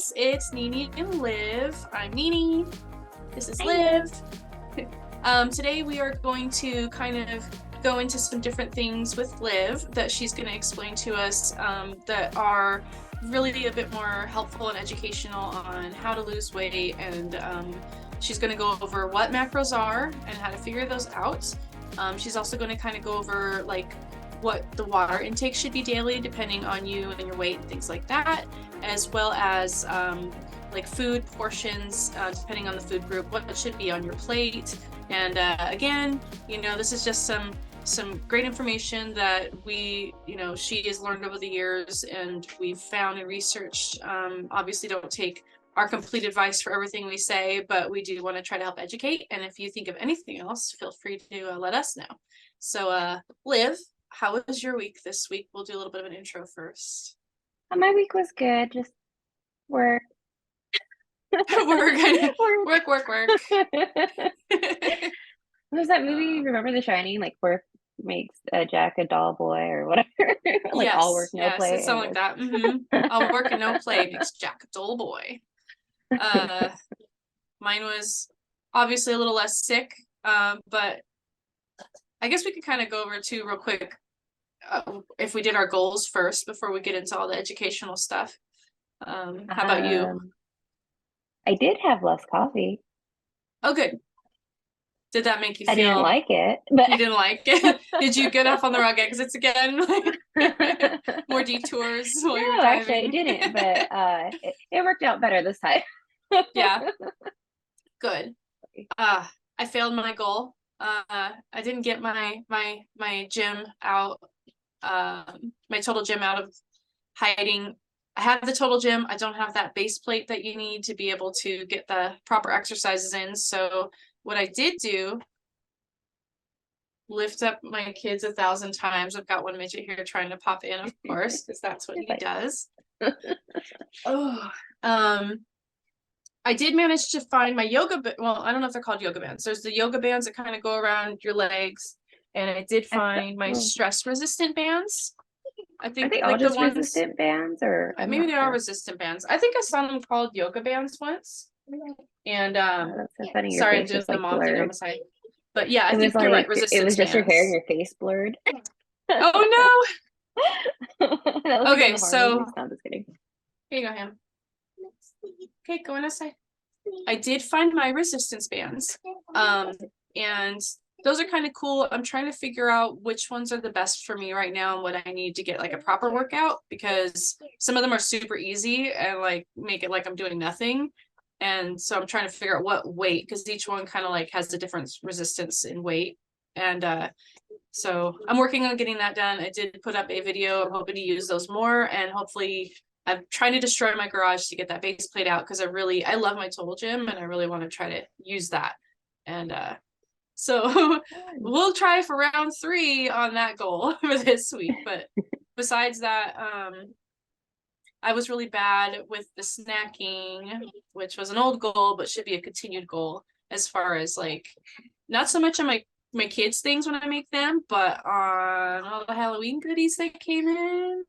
guys, it's Nini and Liv. I'm Nini. This is Liv. Today we are going to kind of go into some different things with Liv that she's going to explain to us that are really a bit more helpful and educational on how to lose weight, and she's going to go over what macros are and how to figure those out. She's also going to kind of go over like what the water intake should be daily depending on you and your weight and things like that, as well as like food portions depending on the food group, what should be on your plate. And again, you know, this is just some great information that she has learned over the years and we've found and researched. Obviously don't take our complete advice for everything we say, but we do want to try to help educate. And if you think of anything else, feel free to let us know. So Liv, how was your week this week? We'll do a little bit of an intro first. My week was good. Just work. work. There's that movie, remember The Shining? Like work makes Jack a dull boy or whatever. Like yes, all work, no play. It's something like that. All work and no play makes Jack a dull boy. Mine was obviously a little less sick, but I guess we could kind of go over too real quick if we did our goals first before we get into all the educational stuff. How about you? I did have less coffee. Oh, good. Did that make you feel? I didn't like it, but you didn't like it. Did you get off on the wrong exits again? More detours while you were driving? Actually, I didn't, but it worked out better this time. Yeah, good. I failed my goal. I didn't get my gym out, my total gym out of hiding. I have the total gym. I don't have that base plate that you need to be able to get the proper exercises in. So what I did do, lift up my kids 1,000 times. I've got one midget here trying to pop in, of course, because that's what he does. I did manage to find my yoga, well, I don't know if they're called yoga bands. There's the yoga bands that kind of go around your legs, and I did find my stress resistant bands. I think they all just resistant bands, or maybe they are resistant bands. I think I saw them called yoga bands once. And that's so funny. sorry, I'm just the mom thing on the side. But yeah, I think you're right. Resistance it was just bands. your hair and your face blurred. Oh no. Okay, so no, I'm just kidding. Here you go, Ham. Okay, go on outside. I did find my resistance bands. And those are kind of cool. I'm trying to figure out which ones are the best for me right now and what I need to get like a proper workout, because some of them are super easy and like make it like I'm doing nothing. And so I'm trying to figure out what weight, because each one kind of like has a different resistance in weight. And so I'm working on getting that done. I did put up a video. I'm hoping to use those more, and hopefully I'm trying to destroy my garage to get that base plate out, because I love my total gym and I really want to try to use that. And so we'll try for round 3 on that goal for this week. But besides that, I was really bad with the snacking, which was an old goal, but should be a continued goal, as far as like, not so much on my kids' things when I make them, but on all the Halloween goodies that came in.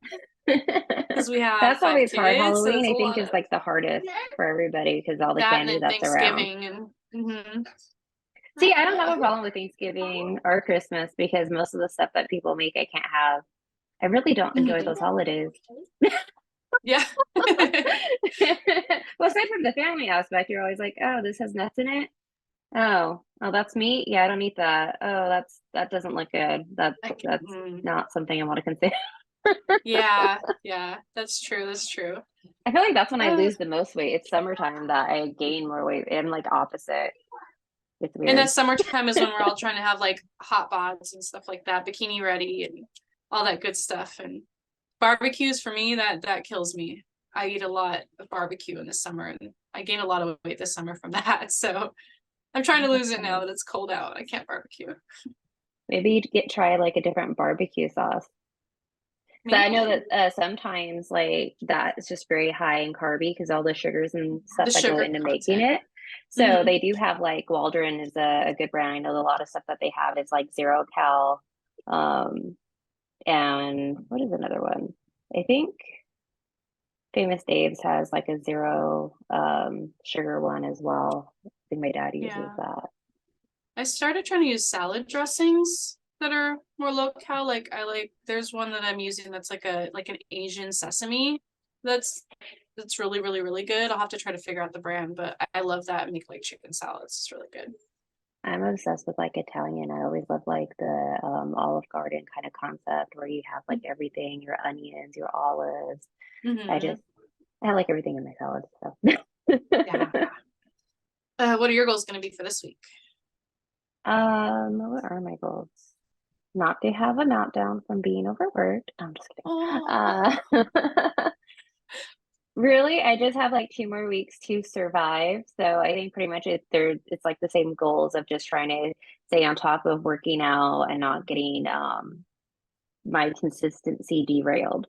Because we have that's always kids, hard. Halloween, so I think, is like the hardest for everybody because all the that candy and that's around. And See, I don't have a problem with Thanksgiving or Christmas because most of the stuff that people make I can't have. I really don't enjoy those holidays. Yeah. Well, aside from the family aspect, you're always like, oh, this has nuts in it. Oh, that's meat. Yeah, I don't eat that. Oh, that doesn't look good. That's not something I want to consider. yeah, that's true. I feel like that's when I lose the most weight. It's summertime that I gain more weight. I'm like opposite. It's weird. And that summertime is when we're all trying to have like hot bods and stuff like that, bikini ready and all that good stuff. And barbecues for me, that kills me. I eat a lot of barbecue in the summer, and I gain a lot of weight this summer from that. So I'm trying to lose it now that it's cold out. I can't barbecue. Maybe you'd try like a different barbecue sauce. But I know that sometimes like that is just very high in carby because all the sugars and stuff that go into making it. So they do have like Waldron is a good brand. I know a lot of stuff that they have is like 0 cal. And what is another one? I think Famous Dave's has like a zero sugar one as well. I think my dad uses that. I started trying to use salad dressings that are more low cal. Like there's one that I'm using that's like an Asian sesame that's really, really, really good. I'll have to try to figure out the brand, but I love that and make like chicken salads. It's really good. I'm obsessed with like Italian. I always love like the Olive Garden kind of concept where you have like everything, your onions, your olives. I like everything in my salad. So yeah. What are your goals going to be for this week? What are my goals? Not to have a meltdown from being overworked. I'm just kidding. Really, I just have like 2 more weeks to survive. So I think pretty much it's like the same goals of just trying to stay on top of working out and not getting my consistency derailed.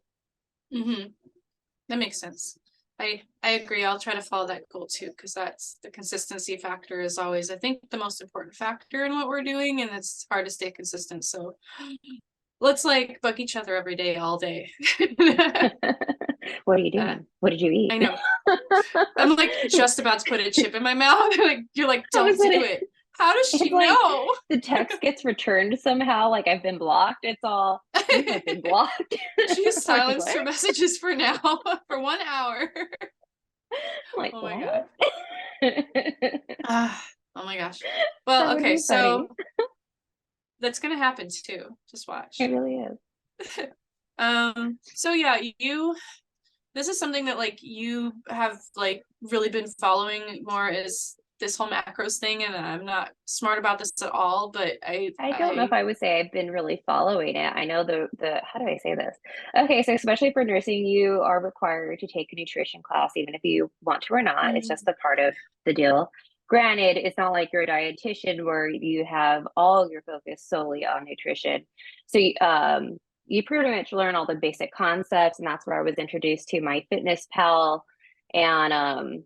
That makes sense. I agree. I'll try to follow that goal too, because that's the consistency factor is always, I think, the most important factor in what we're doing, and it's hard to stay consistent. So let's like bug each other every day, all day. What are you doing? What did you eat? I know. I'm like just about to put a chip in my mouth. Like you're like, don't do it. How does she know? The text gets returned somehow, like I've been blocked. It's all you have been blocked. She silenced her messages for now for 1 hour. Like, oh my god. Oh my gosh. Well, okay, so that's gonna happen too. Just watch. It really is. So yeah, this is something that like you have like really been following more is this whole macros thing, and I'm not smart about this at all, but I don't know if I would say I've been really following it. I know the how do I say this? Okay, so especially for nursing, you are required to take a nutrition class, even if you want to or not. It's just a part of the deal. Granted, it's not like you're a dietitian where you have all your focus solely on nutrition. So you pretty much learn all the basic concepts, and that's where I was introduced to my fitness pal. And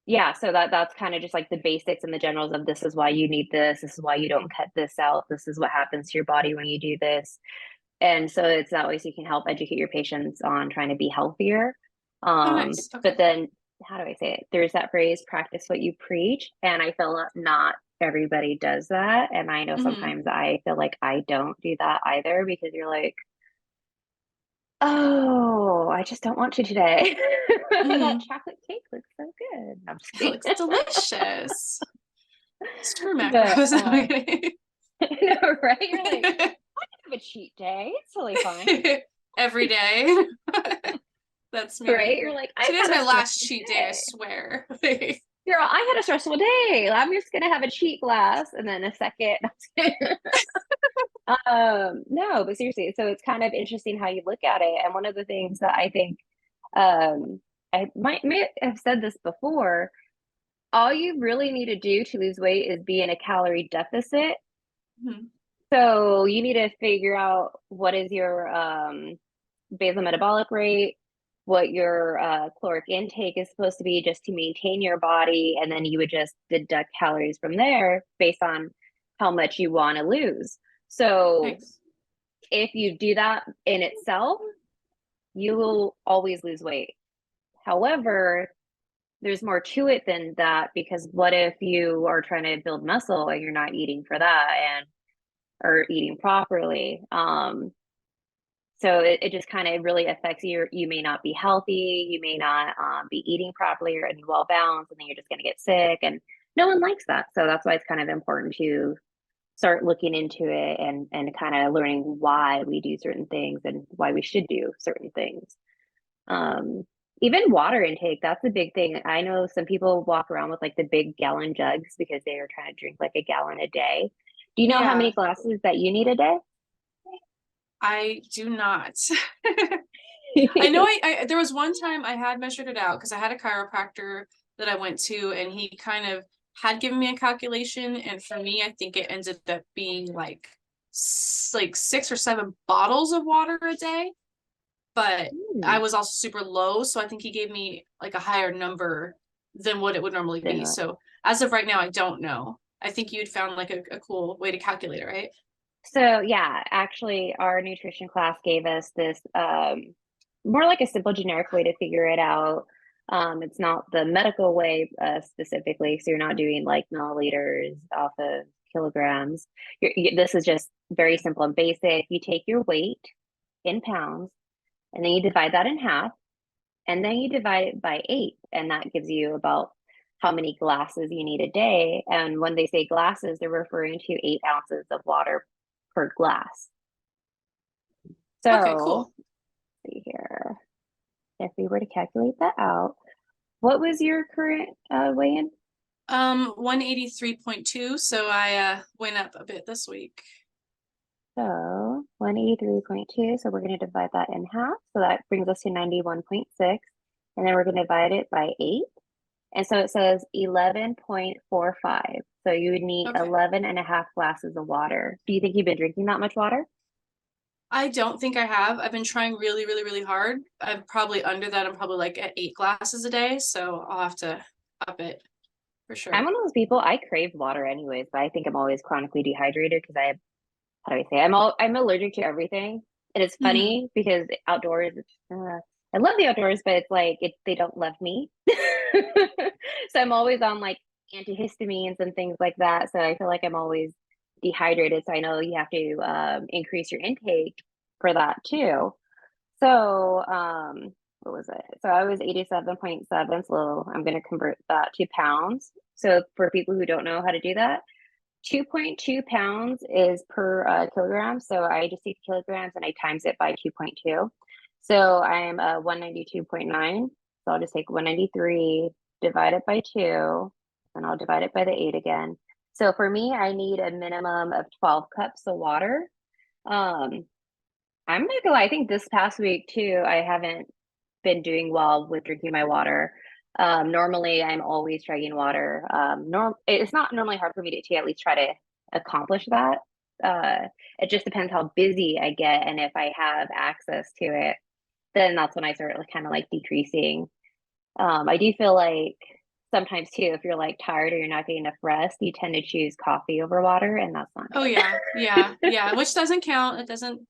yeah, so that's kind of just like the basics and the generals of this is why you need this is why you don't cut this out, this is what happens to your body when you do this. And so it's that way so you can help educate your patients on trying to be healthier. Nice. Okay. But then how do I say it? There's that phrase, practice what you preach. And I feel not everybody does that. And I know sometimes I feel like I don't do that either, because you're like, oh, I just don't want to today. That chocolate cake looks so good. I'm just kidding. It looks delicious. Screw macros. No, right? You're like, I can have a cheat day. It's totally fine. Every day. That's me. Right? You're like, today's my last cheat day, I swear. Girl, I had a stressful day. I'm just gonna have a cheat glass and then a second. No, but seriously, so it's kind of interesting how you look at it. And one of the things that I think I may have said this before, all you really need to do to lose weight is be in a calorie deficit. So you need to figure out what is your basal metabolic rate, what your caloric intake is supposed to be just to maintain your body, and then you would just deduct calories from there based on how much you want to lose. So if you do that in itself, you will always lose weight. However, there's more to it than that, because what if you are trying to build muscle and you're not eating for that or eating properly? So it just kind of really affects you. You may not be healthy. You may not be eating properly or well balanced, and then you're just going to get sick. And no one likes that. So that's why it's kind of important to start looking into it and kind of learning why we do certain things and why we should do certain things. Even water intake, that's a big thing. I know some people walk around with like the big gallon jugs because they are trying to drink like a gallon a day. Do you know how many glasses that you need a day? I do not. I know there was one time I had measured it out because I had a chiropractor that I went to, and he kind of had given me a calculation, and for me, I think it ended up being like 6 or 7 bottles of water a day. But I was also super low, so I think he gave me like a higher number than what it would normally be. So as of right now, I don't know. I think you'd found like a cool way to calculate it, right? So yeah, actually our nutrition class gave us this more like a simple generic way to figure it out. It's not the medical way specifically, so you're not doing like milliliters off of kilograms. This is just very simple and basic. You take your weight in pounds, and then you divide that in half, and then you divide it by 8, and that gives you about how many glasses you need a day. And when they say glasses, they're referring to 8 ounces of water per glass. Okay, So, cool. let's see here. If we were to calculate that out, what was your current weigh-in? 183.2, so I went up a bit this week. So 183.2. So we're going to divide that in half. So that brings us to 91.6. And then we're going to divide it by 8. And so it says 11.45. So you would need 11 and a half glasses of water. Do you think you've been drinking that much water? I don't think I have. I've been trying really, really, really hard. I'm probably under that. I'm probably like at 8 glasses a day, so I'll have to up it for sure. I'm one of those people, I crave water anyways, but I think I'm always chronically dehydrated because how do I say, I'm allergic to everything. And it's funny because outdoors, I love the outdoors, but it's like they don't love me. So I'm always on like antihistamines and things like that. So I feel like I'm always dehydrated. So I know you have to increase your intake for that too. So what was it? So I was 87.7. So I'm going to convert that to pounds. So for people who don't know how to do that, 2.2 pounds is per kilogram. So I just take kilograms and I times it by 2.2. So I'm 192.9. So I'll just take 193, divide it by 2, and I'll divide it by the 8 again. So for me, I need a minimum of 12 cups of water. I'm not gonna lie, I think this past week too, I haven't been doing well with drinking my water. Normally I'm always chugging water. It's not normally hard for me to at least try to accomplish that. It just depends how busy I get, and if I have access to it, then that's when I start kind of like decreasing. I do feel like sometimes too, if you're like tired or you're not getting enough rest, you tend to choose coffee over water, and that's not Oh good. yeah, which doesn't count. It doesn't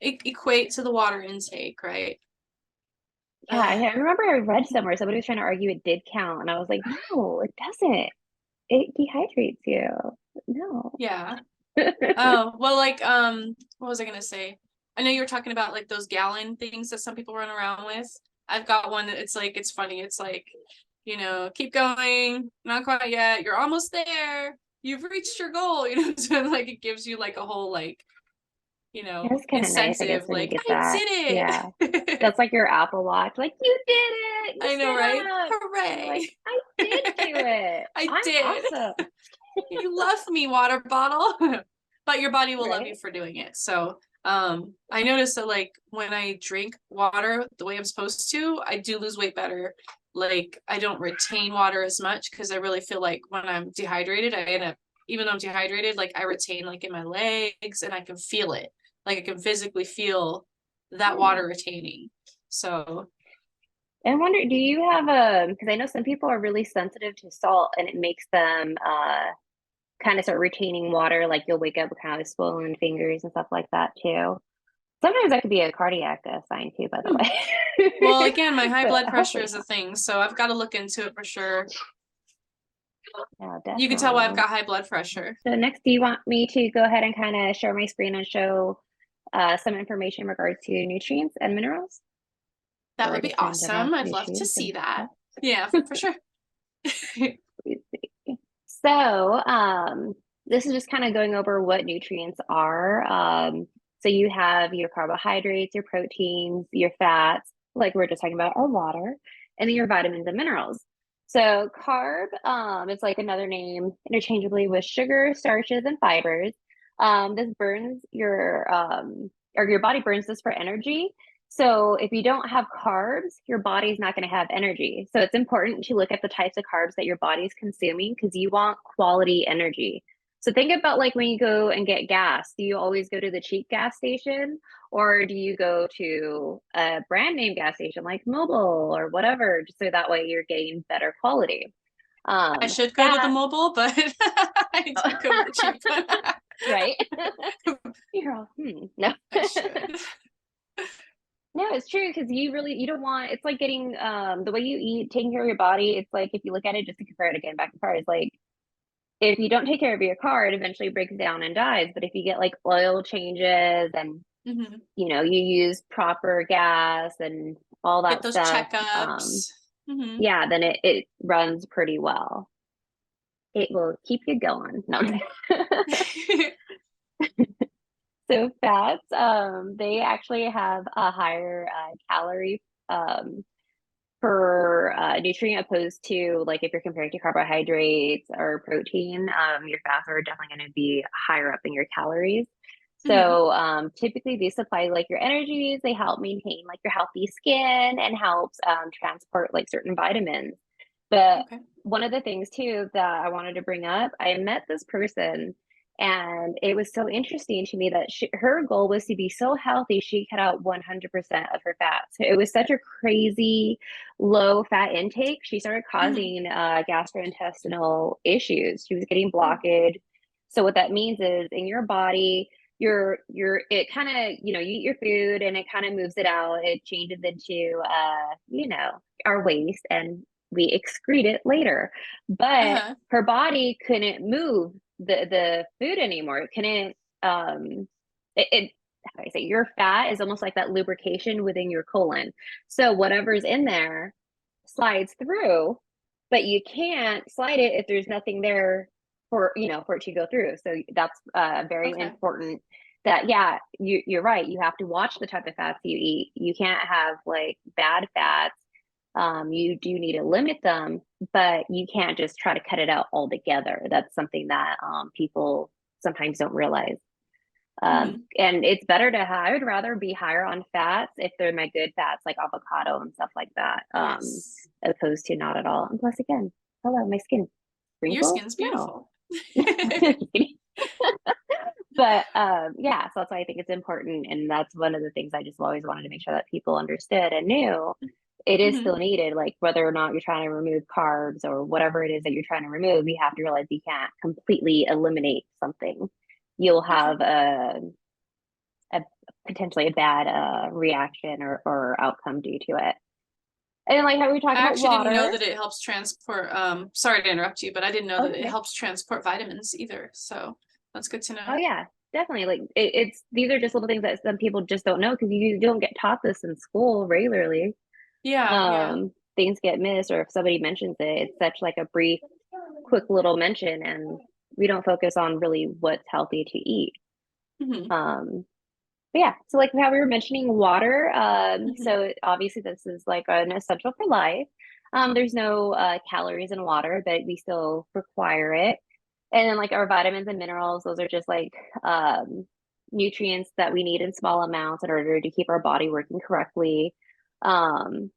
equate to the water intake, right? Yeah, I remember I read somewhere somebody was trying to argue it did count, and I was like, no, it doesn't. It dehydrates you. No. Yeah. Oh, well, like, what was I gonna say? I know you were talking about like those gallon things that some people run around with. I've got one that it's like, it's funny. It's like, keep going, not quite yet. You're almost there. You've reached your goal, so like it gives you like a whole like, It's kind of nice, I guess, incentive, when you like get I that. did Yeah. it. That's like your Apple Watch. Like, you did it. You I know, stood right? up. And you're like, Hooray. I did do it. I I'm did. awesome. You love me, water bottle. But your body will love you Right? for doing it. So I noticed that like when I drink water the way I'm supposed to, I do lose weight better. Like I don't retain water as much because I really feel like when I'm dehydrated, I end up, even though I'm dehydrated, like I retain like in my legs and I can feel it. Like I can physically feel that water retaining. So I wonder, do you have because I know some people are really sensitive to salt and it makes them kind of start retaining water. Like you'll wake up with kind of swollen fingers and stuff like that too. Sometimes that could be a cardiac sign too, by the way. well, again, my high But blood pressure hopefully is a thing, so I've got to look into it for sure. yeah, You can tell why I've definitely. got high blood pressure. So next, do you want me to go ahead and kind of share my screen and show some information in regards to nutrients and minerals? That Or would be just kind of general awesome. I'd love to nutrients see and that. stuff? Yeah, for sure. So this is just kind of going over what nutrients are. So you have your carbohydrates, your proteins, your fats, like we are just talking about, our water, and then your vitamins and minerals. So carb, it's like another name interchangeably with sugar, starches, and fibers. This burns or your body burns this for energy. So if you don't have carbs, your body's not going to have energy. So it's important to look at the types of carbs that your body's consuming because you want quality energy. So think about like when you go and get gas, do you always go to the cheap gas station or do you go to a brand name gas station like Mobil or whatever, just so that way you're getting better quality? I should go to the Fat, mobile, but I do go to the cheap one. right? You're all, no. I should. No, it's true because you don't want it's like getting the way you eat, taking care of your body. It's like if you look at it just to compare it again back to cars, like if you don't take care of your car, it eventually breaks down and dies. But if you get like oil changes and Mm-hmm. you use proper gas and all Get that those stuff, checkups. Mm-hmm. yeah, then it runs pretty well. It will keep you going. No. So fats, they actually have a higher calorie um, per nutrient opposed to like if you're comparing to carbohydrates or protein, your fats are definitely going to be higher up in your calories. Mm-hmm. So typically these supply like your energies, they help maintain like your healthy skin and helps transport like certain vitamins. But Okay. one of the things too that I wanted to bring up, I met this person and it was so interesting to me that her goal was to be so healthy, she cut out 100% of her fat. So it was such a crazy low fat intake. She started Mm-hmm. causing gastrointestinal issues. She was getting Oh, blockage. So what that means is in your body, it kind of you eat your food and it kind of moves it out. It changes into our waste and we excrete it later. But uh-huh. her body couldn't move the food anymore. It couldn't it how do I say your fat is almost like that lubrication within your colon. So whatever's in there slides through, but you can't slide it if there's nothing there for it to go through. So that's very Okay. important that yeah, you're right. You have to watch the type of fats you eat. You can't have like bad fats. You do need to limit them, but you can't just try to cut it out altogether. That's something that people sometimes don't realize. Mm-hmm. And it's better to have, I would rather be higher on fats if they're my good fats like avocado and stuff like that, Yes. opposed to not at all. And plus, again, hello, my skin Your wrinkles? skin's No. beautiful. But yeah, so that's why I think it's important. And that's one of the things I just always wanted to make sure that people understood and knew it is Mm-hmm. still needed. Like whether or not you're trying to remove carbs or whatever it is that you're trying to remove, you have to realize you can't completely eliminate something. You'll Okay. have a potentially a bad reaction or outcome due to it. And like how we were I talking about actually didn't know water. that it helps transport, sorry to interrupt you, but I didn't know that it Okay. helps transport vitamins either. So that's good to Oh know. yeah, definitely. Like it's these are just little things that some people just don't know because you don't get taught this in school regularly. Yeah, yeah. Things get missed, or if somebody mentions it, it's such like a brief, quick little mention, and we don't focus on really what's healthy to eat. Mm-hmm. Um, But yeah, so like how we were mentioning water, Mm-hmm. so obviously this is like an essential for life. There's no calories in water, but we still require it. And then like our vitamins and minerals, those are just like nutrients that we need in small amounts in order to keep our body working correctly. Um,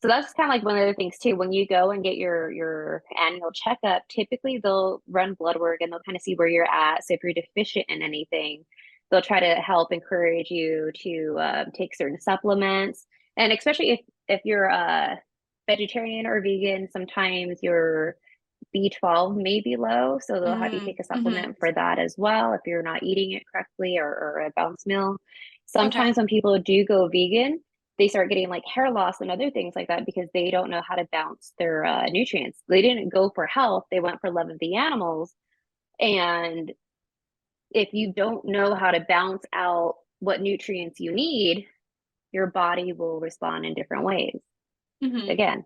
so that's kind of like one of the things too. When you go and get your annual checkup, typically they'll run blood work and they'll kind of see where you're at. So if you're deficient in anything, they'll try to help encourage you to take certain supplements. And especially if you're a vegetarian or vegan, sometimes your B12 may be low, so they'll have you take a Mm-hmm. supplement for that as well if you're not eating it correctly or a bounce meal. Okay. Sometimes when people do go vegan, they start getting like hair loss and other things like that because they don't know how to balance their nutrients. They didn't go for health, they went for love of the animals. And if you don't know how to balance out what nutrients you need, your body will respond in different ways. Mm-hmm. Again,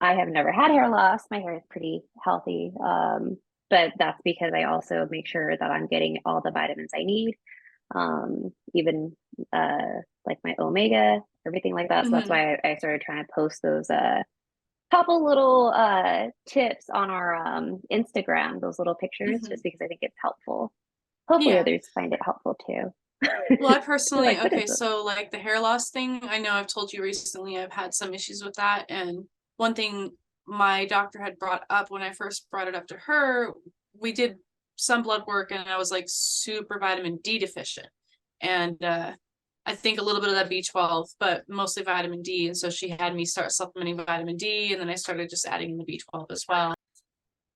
I have never had hair loss. My hair is pretty healthy. But that's because I also make sure that I'm getting all the vitamins I need, even like my omega, everything like that. So that's Mm-hmm. why I started trying to post those couple little tips on our Instagram, those little pictures, Mm-hmm. just because I think it's helpful. Hopefully Yeah. others find it helpful too. Well, I They're personally, like, what is okay, this? so like the hair loss thing, I know I've told you recently I've had some issues with that. And one thing my doctor had brought up when I first brought it up to her, we did some blood work and I was like super vitamin D deficient. And I think a little bit of that B12, but mostly vitamin D. And so she had me start supplementing vitamin D, and then I started just adding the B12 as well.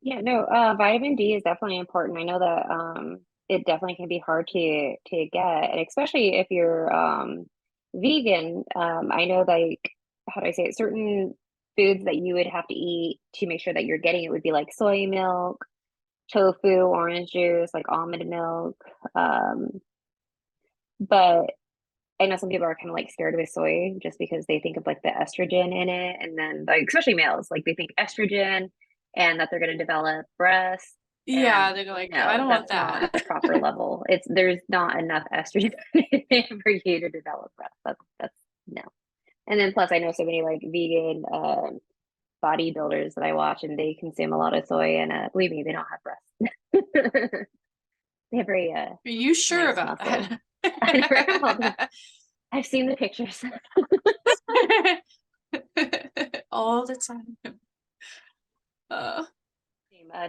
Yeah, no, vitamin D is definitely important. I know that it definitely can be hard to get, and especially if you're vegan, I know, like, how do I say it? Certain foods that you would have to eat to make sure that you're getting it would be like soy milk, tofu, orange juice, like almond milk. But I know some people are kind of like scared with soy just because they think of like the estrogen in it. And then, like, especially males, like they think estrogen and that they're going to develop breasts. Yeah, And they're like, I no, don't want that's not that. at the proper level. There's not enough estrogen in it for you to develop breasts. That's no. And then plus, I know so many like vegan bodybuilders that I watch, and they consume a lot of soy. And believe me, they don't have breasts. They have very Are you sure nice about muscle. I never have. that? I've seen the pictures. All the time. Uh,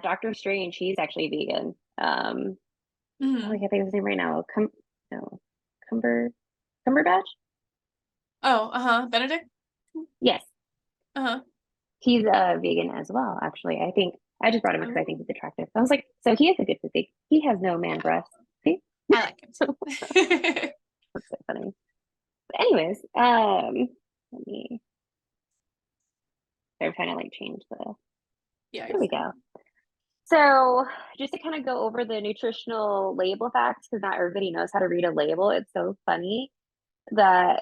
Doctor Strange, he's actually vegan. Oh, I mhm. can't think of his name right now. No, Cumber, Cumberbatch. Oh, uh-huh. Benedict? Yes, Uh-huh. he's vegan as well. Actually, I think I just brought him because I Oh, think he's attractive. I was like, so he has a good physique. He has no man yeah. breasts. See, I like him too. that's so funny. But anyways, let me. I'm trying to like change the. Yeah, There you're we fine. go. So, just to kind of go over the nutritional label facts, because not everybody knows how to read a label. It's so funny that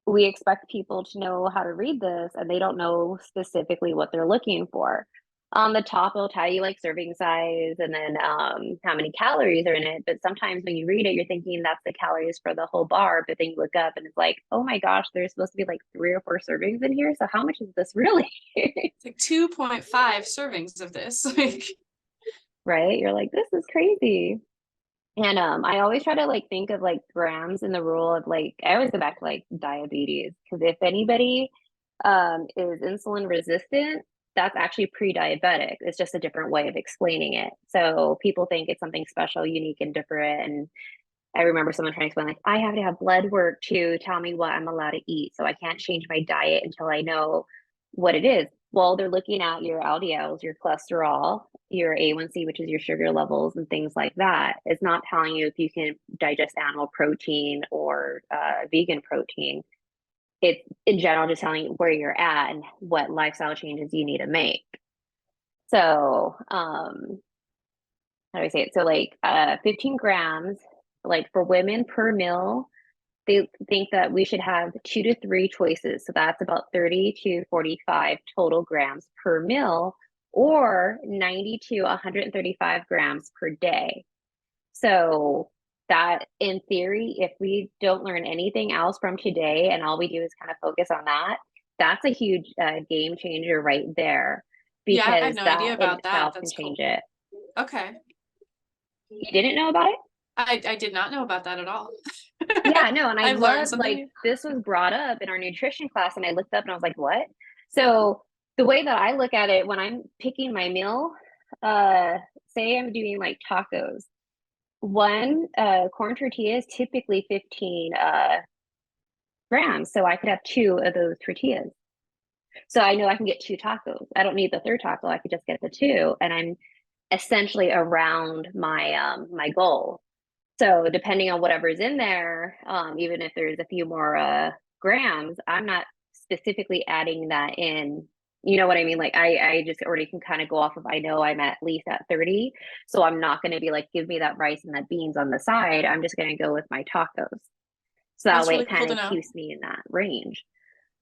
we expect people to know how to read this and they don't know specifically what they're looking for. On the top, it'll tell you like serving size and then how many calories are in it. But sometimes when you read it, you're thinking that's the calories for the whole bar. But then you look up and it's like, oh my gosh, there's supposed to be like 3 or 4 servings in here. So how much is this really? It's like 2.5 servings of this. Like, Right? You're like, this is crazy. And I always try to like think of like grams in the rule of like I always go back to like diabetes because if anybody is insulin resistant, that's actually pre-diabetic. It's just a different way of explaining it. So people think it's something special, unique, and different. And I remember someone trying to explain like I have to have blood work to tell me what I'm allowed to eat. So I can't change my diet until I know what it is. Well, they're looking at your LDLs, your cholesterol, your A1C, which is your sugar levels, and things like that. It's not telling you if you can digest animal protein or vegan protein. It's in general just telling you where you're at and what lifestyle changes you need to make. So, how do I say it? So, like 15 grams, like for women per meal, they think that we should have 2 to 3 choices. So that's about 30 to 45 total grams per meal or 90 to 135 grams per day. So that in theory, if we don't learn anything else from today and all we do is kind of focus on that, that's a huge game changer right there yeah, I had because no idea that in about that. itself can That's change cool. it. Okay. You didn't know about it? I did not know about that at all. Yeah, no, and I I've learned love something like new. this was brought up in our nutrition class, and I looked up and I was like, what? So the way that I look at it when I'm picking my meal, uh, say I'm doing like tacos, one corn tortilla is typically 15 grams, so I could have 2 of those tortillas. So I know I can get 2 tacos. I don't need the third taco. I could just get the two, and I'm essentially around my goal. So depending on whatever's in there, even if there's a few more grams, I'm not specifically adding that in. You know what I mean? Like I just already can kind of go off of I know I'm at least at 30. So I'm not going to be like, give me that rice and that beans on the side. I'm just going to go with my tacos. So that That's way really it cool kind to of know. keeps me in that range.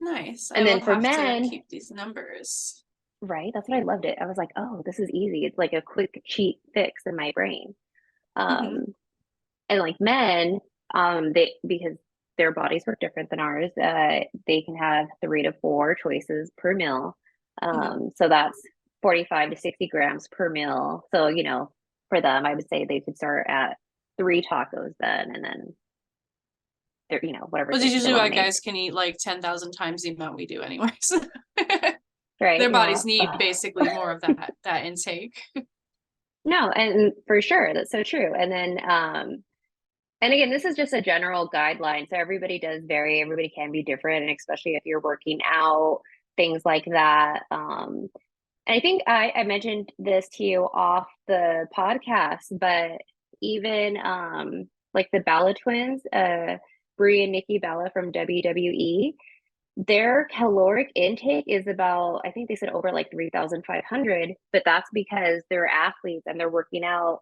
Nice. I And then will for have to men, keep these numbers. right? That's what I loved it. I was like, oh, this is easy. It's like a quick cheat fix in my brain. Hmm. Um, and like men, they because their bodies work different than ours, they can have 3 to 4 choices per meal. Hmm. So that's 45 to 60 grams per meal. So, for them, I would say they could start at 3 tacos then, and then they're, whatever Well, did they usually want to why make. guys can eat like 10,000 times the amount we do anyways. Right. Their Yeah. bodies need basically more of that intake. No, and for sure, that's so true. And then, and again, this is just a general guideline. So everybody does vary, everybody can be different, and especially if you're working out, things like that. And I think I mentioned this to you off the podcast, but even like the Bella twins, Brie and Nikki Bella from WWE, their caloric intake is about, I think they said over like 3,500, but that's because they're athletes and they're working out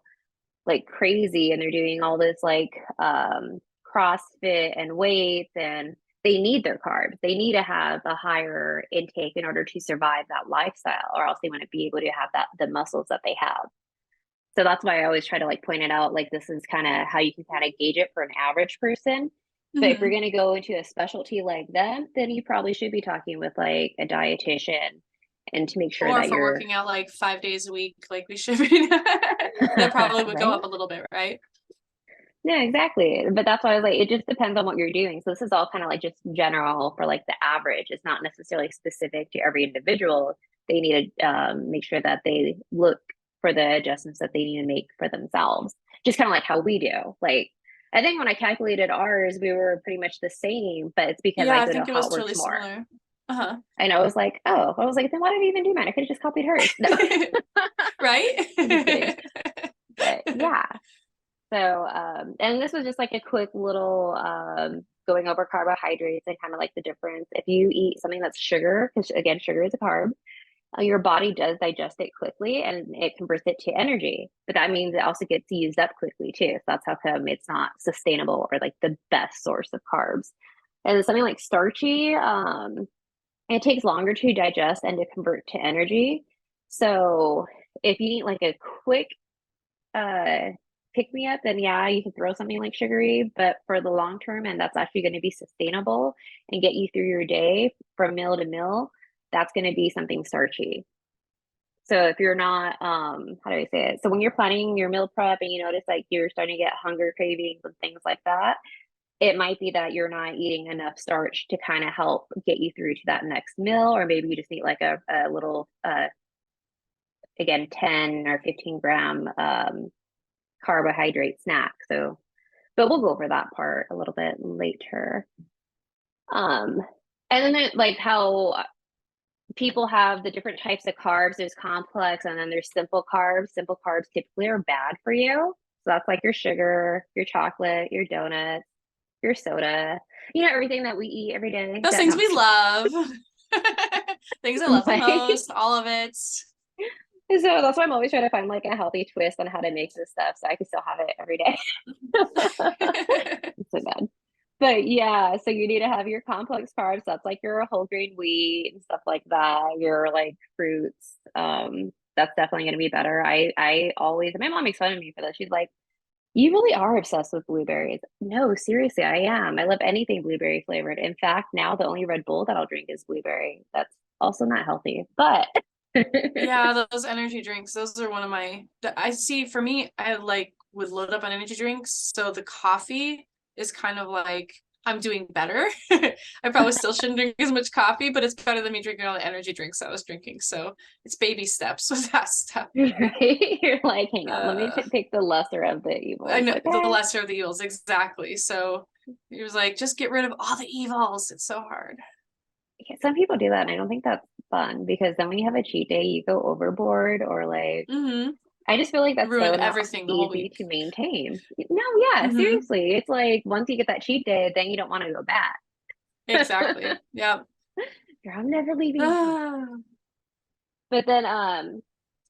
like crazy and they're doing all this like CrossFit and weights, and they need their carbs. They need to have a higher intake in order to survive that lifestyle, or else they wouldn't be able to have that the muscles that they have. So that's why I always try to like point it out, like this is kind of how you can kind of gauge it for an average person. But if you're going to go into a specialty like them, then you probably should be talking with like a dietitian and to make sure or that if we're you're working out like 5 days a week, like we should be, that probably would go right. up a little bit, right? Yeah, exactly. But that's why I was like, it just depends on what you're doing. So this is all kind of like just general for like the average. It's not necessarily specific to every individual. They need to make sure that they look for the adjustments that they need to make for themselves. Just kind of like how we do. Like, I think when I calculated ours, we were pretty much the same, but it's because Yeah, I I go to think it was Hot totally Works more. similar. Uh-huh. And I was like, oh, I was like, then why did I even do mine? I could have just copied hers. No, Right? I'm just kidding. But yeah. So, and this was just like a quick little going over carbohydrates and kind of like the difference. If you eat something that's sugar, because again, sugar is a carb, your body does digest it quickly and it converts it to energy. But that means it also gets used up quickly too. So that's how come it's not sustainable or like the best source of carbs. And something like starchy, it takes longer to digest and to convert to energy. So if you eat like a quick pick me up, then yeah, you can throw something like sugary, but for the long term, and that's actually going to be sustainable and get you through your day from meal to meal, that's going to be something starchy. So if you're not, how do I say it? So when you're planning your meal prep and you notice like you're starting to get hunger cravings and things like that, it might be that you're not eating enough starch to kind of help get you through to that next meal, or maybe you just need like a little, again, 10 or 15 gram carbohydrate snack. So, but we'll go over that part a little bit later. Um, and then like how people have the different types of carbs. There's complex and then there's simple carbs. Simple carbs typically are bad for you. So that's like your sugar, your chocolate, your donuts, your soda, everything that we eat every day. Those things we love. Things I love the Right? most, all of it. So that's why I'm always trying to find like a healthy twist on how to make this stuff so I can still have it every day. It's so bad. But yeah, so you need to have your complex carbs. That's like your whole grain wheat and stuff like that. Your like fruits. That's definitely going to be better. I always, my mom makes fun of me for that. She's like, you really are obsessed with blueberries. No, seriously, I am. I love anything blueberry flavored. In fact, now the only Red Bull that I'll drink is blueberry. That's also not healthy, but Yeah, those energy drinks, those are one of my, I see for me, I like would load up on energy drinks. So the coffee is kind of like, I'm doing better. I probably still shouldn't drink as much coffee, but it's better than me drinking all the energy drinks I was drinking. So it's baby steps with that stuff. right? You're like, hang on, let me pick the lesser of the I evils. know the Okay. lesser of the evils, exactly. So he was like, just get rid of all the evils. It's so hard. Yeah, some people do that, and I don't think that's fun because then when you have a cheat day, you go overboard or like Mm-hmm. I just feel like that's Ruin so not everything the whole easy week. to maintain. No, yeah, Mm-hmm. seriously. It's like once you get that cheat day, then you don't want to go back. Exactly. Yeah. I'm never leaving. But then how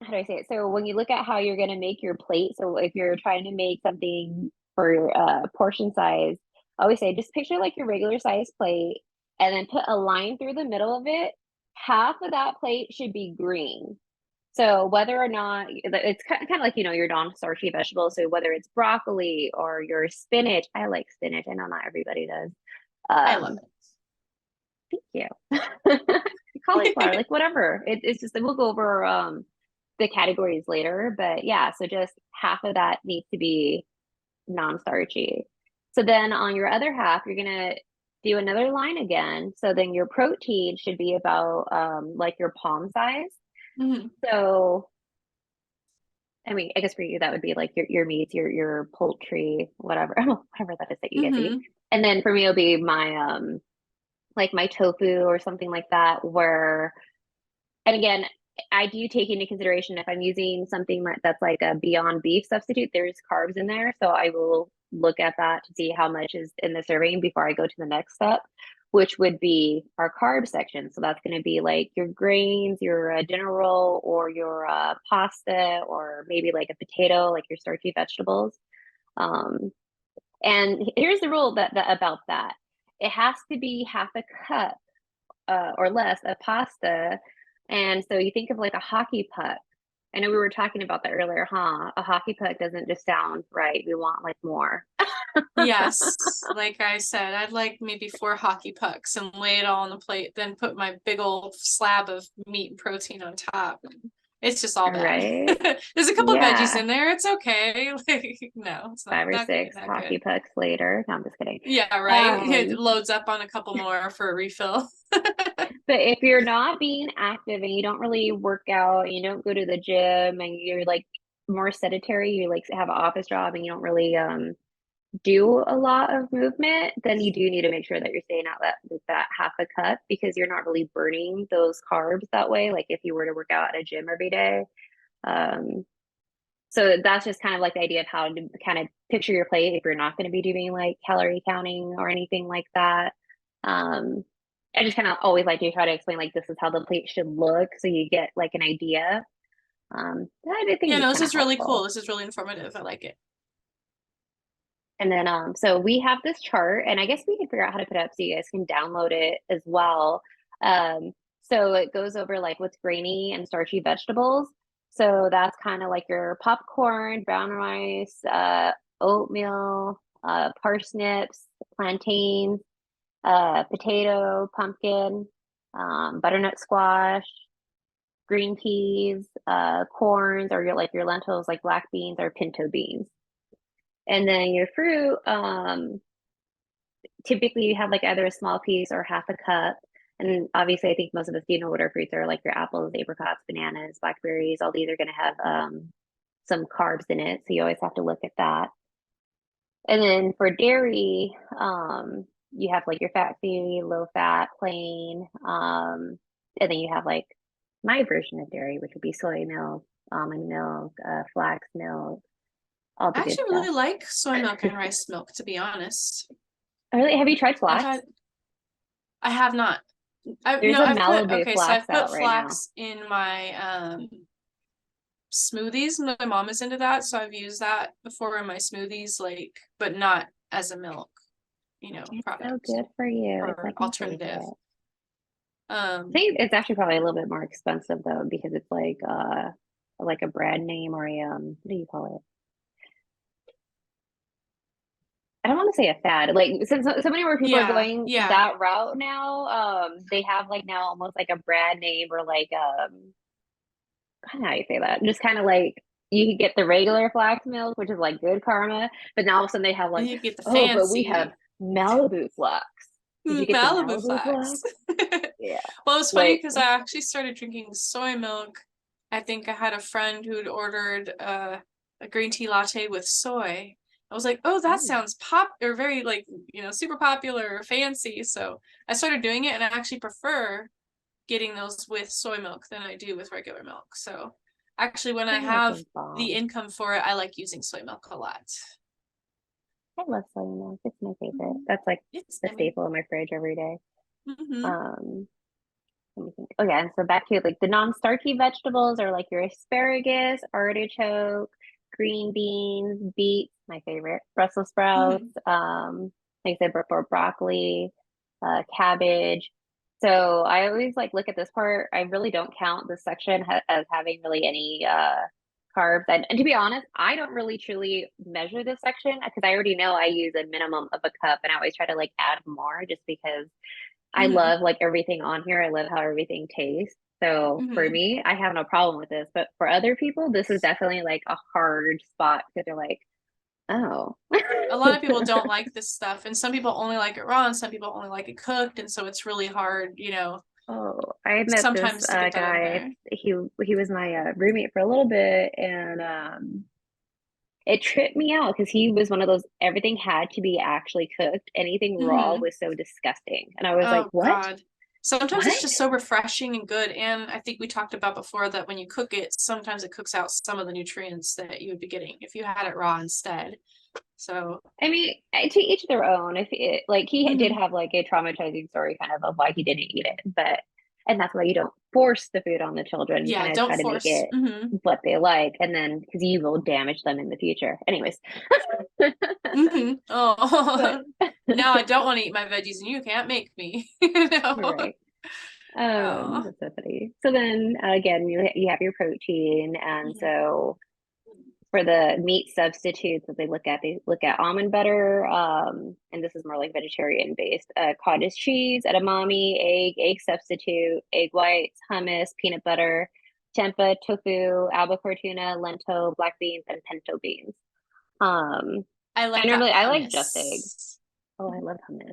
do I say it? So when you look at how you're gonna make your plate, so if you're trying to make something for portion size, I always say just picture like your regular size plate and then put a line through the middle of it. Half of that plate should be green. So whether or not it's kind of like your non-starchy vegetables, so whether it's broccoli or your spinach, I like spinach. I know not everybody does. I love Thank you. Cauliflower, it. like whatever. It's just we'll go over the categories later, but yeah, so just half of that needs to be non-starchy. So then on your other half, you're gonna do another line again. So then your protein should be about like your palm size. Mm-hmm. So I mean, I guess for you that would be like your meats, your poultry, whatever, whatever that is that you guys eat. Mm-hmm. And then for me it'll be my like my tofu or something like that where and again I do take into consideration if I'm using something that's like a beyond beef substitute, there's carbs in there, so I will look at that to see how much is in the serving before I go to the next step, which would be our carb section. So that's going to be like your grains, your dinner roll, or your pasta, or maybe like a potato, like your starchy vegetables. And here's the rule that about that. It has to be half a cup or less of pasta. And so you think of like a hockey puck. I know we were talking about that earlier, huh? A hockey puck doesn't just sound right. We want like more. Yes, like I said, I'd like maybe 4 hockey pucks and lay it all on the plate, then put my big old slab of meat and protein on top. It's just all bad. Right? There's a couple of veggies Yeah. in there. It's okay. Like, no, it's not 5 or not 6 not hockey good. pucks later. No, I'm just kidding. Yeah, right. It loads up on a couple more for a refill. But if you're not being active and you don't really work out and you don't go to the gym and you're like more sedentary, you like have an office job and you don't really do a lot of movement, then you do need to make sure that you're staying out that half a cup, because you're not really burning those carbs that way, like if you were to work out at a gym every day. So that's just kind of like the idea of how to kind of picture your plate if you're not going to be doing like calorie counting or anything like that. I just kind of always like to try to explain like this is how the plate should look, so you get like an idea. I think Yeah, it's no, this kind of is really helpful. cool. This is really informative. I like it. And then so we have this chart, and I guess we can figure out how to put it up so you guys can download it as well. So it goes over like what's grainy and starchy vegetables. So that's kind of like your popcorn, brown rice, oatmeal, parsnips, plantains, potato, pumpkin, butternut squash, green peas, corns, or your lentils like black beans or pinto beans. And then your fruit, typically you have like either a small piece or half a cup. And obviously, I think most of us do know what our fruits are, like your apples, apricots, bananas, blackberries. All these are going to have some carbs in it. So you always have to look at that. And then for dairy, you have like your fat free, low fat, plain. And then you have like my version of dairy, which would be soy milk, almond milk, flax milk, all I the good actually stuff. really like soy milk and rice milk, to be honest. Really? Have you tried flax? I have not. There's a Malibu So flax I've put out right now. flax in my smoothies. My mom is into that, so I've used that before in my smoothies, like, but not as a milk, product So good for you. It's or like my alternative. favorite. I think it's actually probably a little bit more expensive though, because it's like a brand name or a what do you call it? I don't want to say a fad. Like since so many more people are going Yeah. that route now, they have like now almost like a brand name or like I don't know how you say that. Just kind of like you could get the regular flax milk, which is like good karma, but now all of a sudden they have And like, you get the oh, but we have fancy Malibu flax. Did you get the Malibu Malibu flax. flax? Yeah. Well, it's funny Like because I actually started drinking soy milk. I think I had a friend who'd ordered a green tea latte with soy. I was like, oh, that sounds very like, super popular or fancy. So I started doing it, and I actually prefer getting those with soy milk than I do with regular milk. So actually, when I have the income for it, I like using soy milk a lot. I love soy milk. It's my favorite. That's like the staple in my fridge every day. Let me think. Okay, and so back to like the non-starchy vegetables are like your asparagus, artichoke, green beans, beets, my favorite, Brussels sprouts, like I said before, broccoli, cabbage. So I always like look at this part. I really don't count this section as having really any carbs. And to be honest, I don't really truly measure this section because I already know I use a minimum of a cup, and I always try to like add more just because I love like everything on here. I love how everything tastes. So for me, I have no problem with this. But for other people, this is definitely like a hard spot because they're like, oh. A lot of people don't like this stuff, and some people only like it raw, and some people only like it cooked, and so it's really hard, Oh, I met sometimes this to get that in guy. there. He was my roommate for a little bit, and it tripped me out because he was one of those everything had to be actually cooked. Anything raw was so disgusting. And I was like, Oh what? God. Sometimes it's What? just so refreshing and good. And I think we talked about before that when you cook it, sometimes it cooks out some of the nutrients that you would be getting if you had it raw instead. So I mean, to each their own. If it, like, he did mhm. have like a traumatizing story kind of why he didn't eat it, but and that's why you don't force the food on the children. You Yeah, kind of don't try to make force. it what they like, and then because you will damage them in the future. Anyways, but Oh, now I don't want to eat my veggies and you can't make me. No. right. Oh. That's so funny. So then again, you have your protein, and Mhm. so for the meat substitutes that they look at almond butter, and this is more like vegetarian based, cottage cheese, edamame, egg substitute, egg whites, hummus, peanut butter, tempeh, tofu, albacore tuna, lentil, black beans, and pinto beans. Um, I like that I like just eggs. hummus. Oh, I love hummus.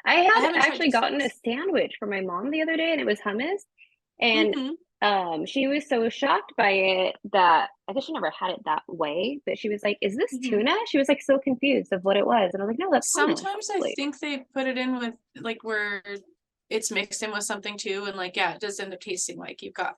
I I had haven't tried actually just gotten a eggs. sandwich for my mom the other day, and it was hummus. And Hmm. she was so shocked by it that I guess she never had it that way, but she was like, "Is this Hmm. tuna?" She was like so confused of what it was. And I was like, "No, that's hummus, Sometimes I honestly." think they put it in with like where it's mixed in with something too, and like yeah, it does end up tasting like you've got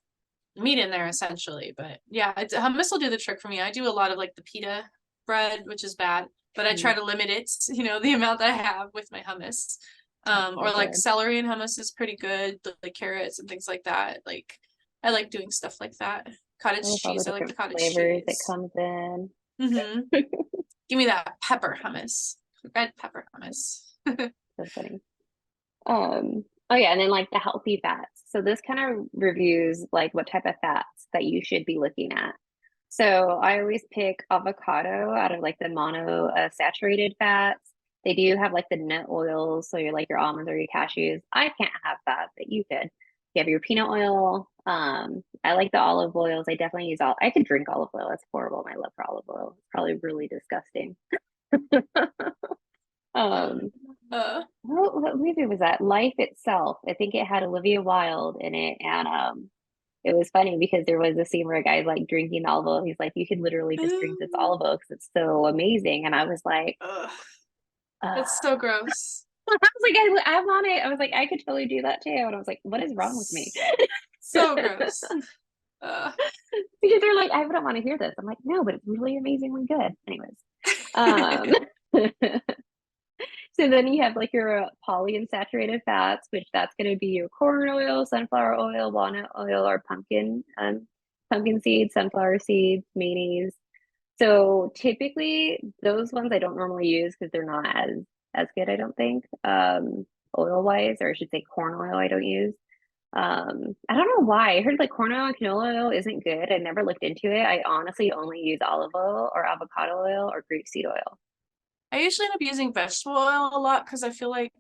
meat in there essentially. But yeah, hummus will do the trick for me. I do a lot of like the pita bread, which is bad, but I try Mm, to limit it, the amount that I have with my hummus. that's Or so like good. celery and hummus is pretty good, like carrots and things like that. Like I like doing stuff like that. I Cottage love all the cheese. I like the different cottage flavors it cheese. comes in. Mm-hmm. Give me that pepper hummus. Red pepper hummus. So funny. Oh yeah, and then like the healthy fats. So this kind of reviews like what type of fats that you should be looking at. So I always pick avocado out of like the mono saturated fats. They do have like the nut oils, so you're like your almonds or your cashews. I can't have that, but you could. You have your peanut oil. I like the olive oils. I definitely use all. I could drink olive oil. That's horrible. My love for olive oil. It's probably really disgusting. Um, what movie was that? Life Itself. I think it had Olivia Wilde in it, and it was funny because there was a scene where a guy's like drinking the olive oil. He's like, "You could literally just drink this olive oil because it's so amazing." And I was like, Ugh, uh. that's so gross. I was like, I'm on it. I was like, I could totally do that too. And I was like, what is wrong with me? So gross. Uh, Because they're like, I don't want to hear this. I'm like, no, but it's really amazingly good. Anyways, um, so then you have like your polyunsaturated fats, which that's going to be your corn oil, sunflower oil, walnut oil, or pumpkin seeds, sunflower seeds, mayonnaise. So typically those ones I don't normally use because they're not as good, I don't think. Oil wise, or I should say corn oil I don't use. I don't know why. I heard like corn oil and canola oil isn't good. I never looked into it. I honestly only use olive oil or avocado oil or grapeseed oil. I usually end up using vegetable oil a lot because I feel like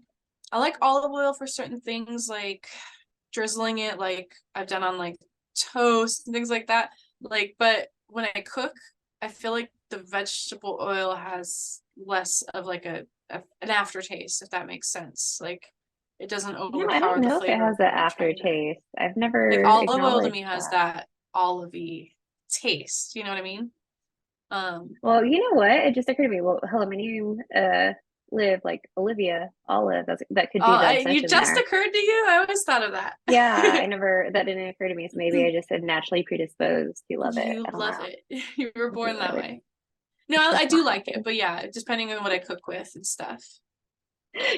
I like olive oil for certain things, like drizzling it, like I've done on like toast and things like that. Like, but when I cook, I feel like the vegetable oil has less of like an aftertaste, if that makes sense. Like, it doesn't I don't overpower the know if it flavor has of an what I'm trying to. aftertaste. I've Like never olive oil to acknowledged me has that. that olivey taste. You know what I mean? Um, Well, you know what? It just occurred to me. Well, hello, my name Liv, like Olivia Olive. That could be the you obsession just there. occurred to you. I always thought of that. Yeah, that didn't occur to me. So maybe I just said naturally predisposed to love it. You I don't love know. it. You were I do born love that it. way. No, It's I just do not like it, healthy. but yeah, depending on what I cook with and stuff.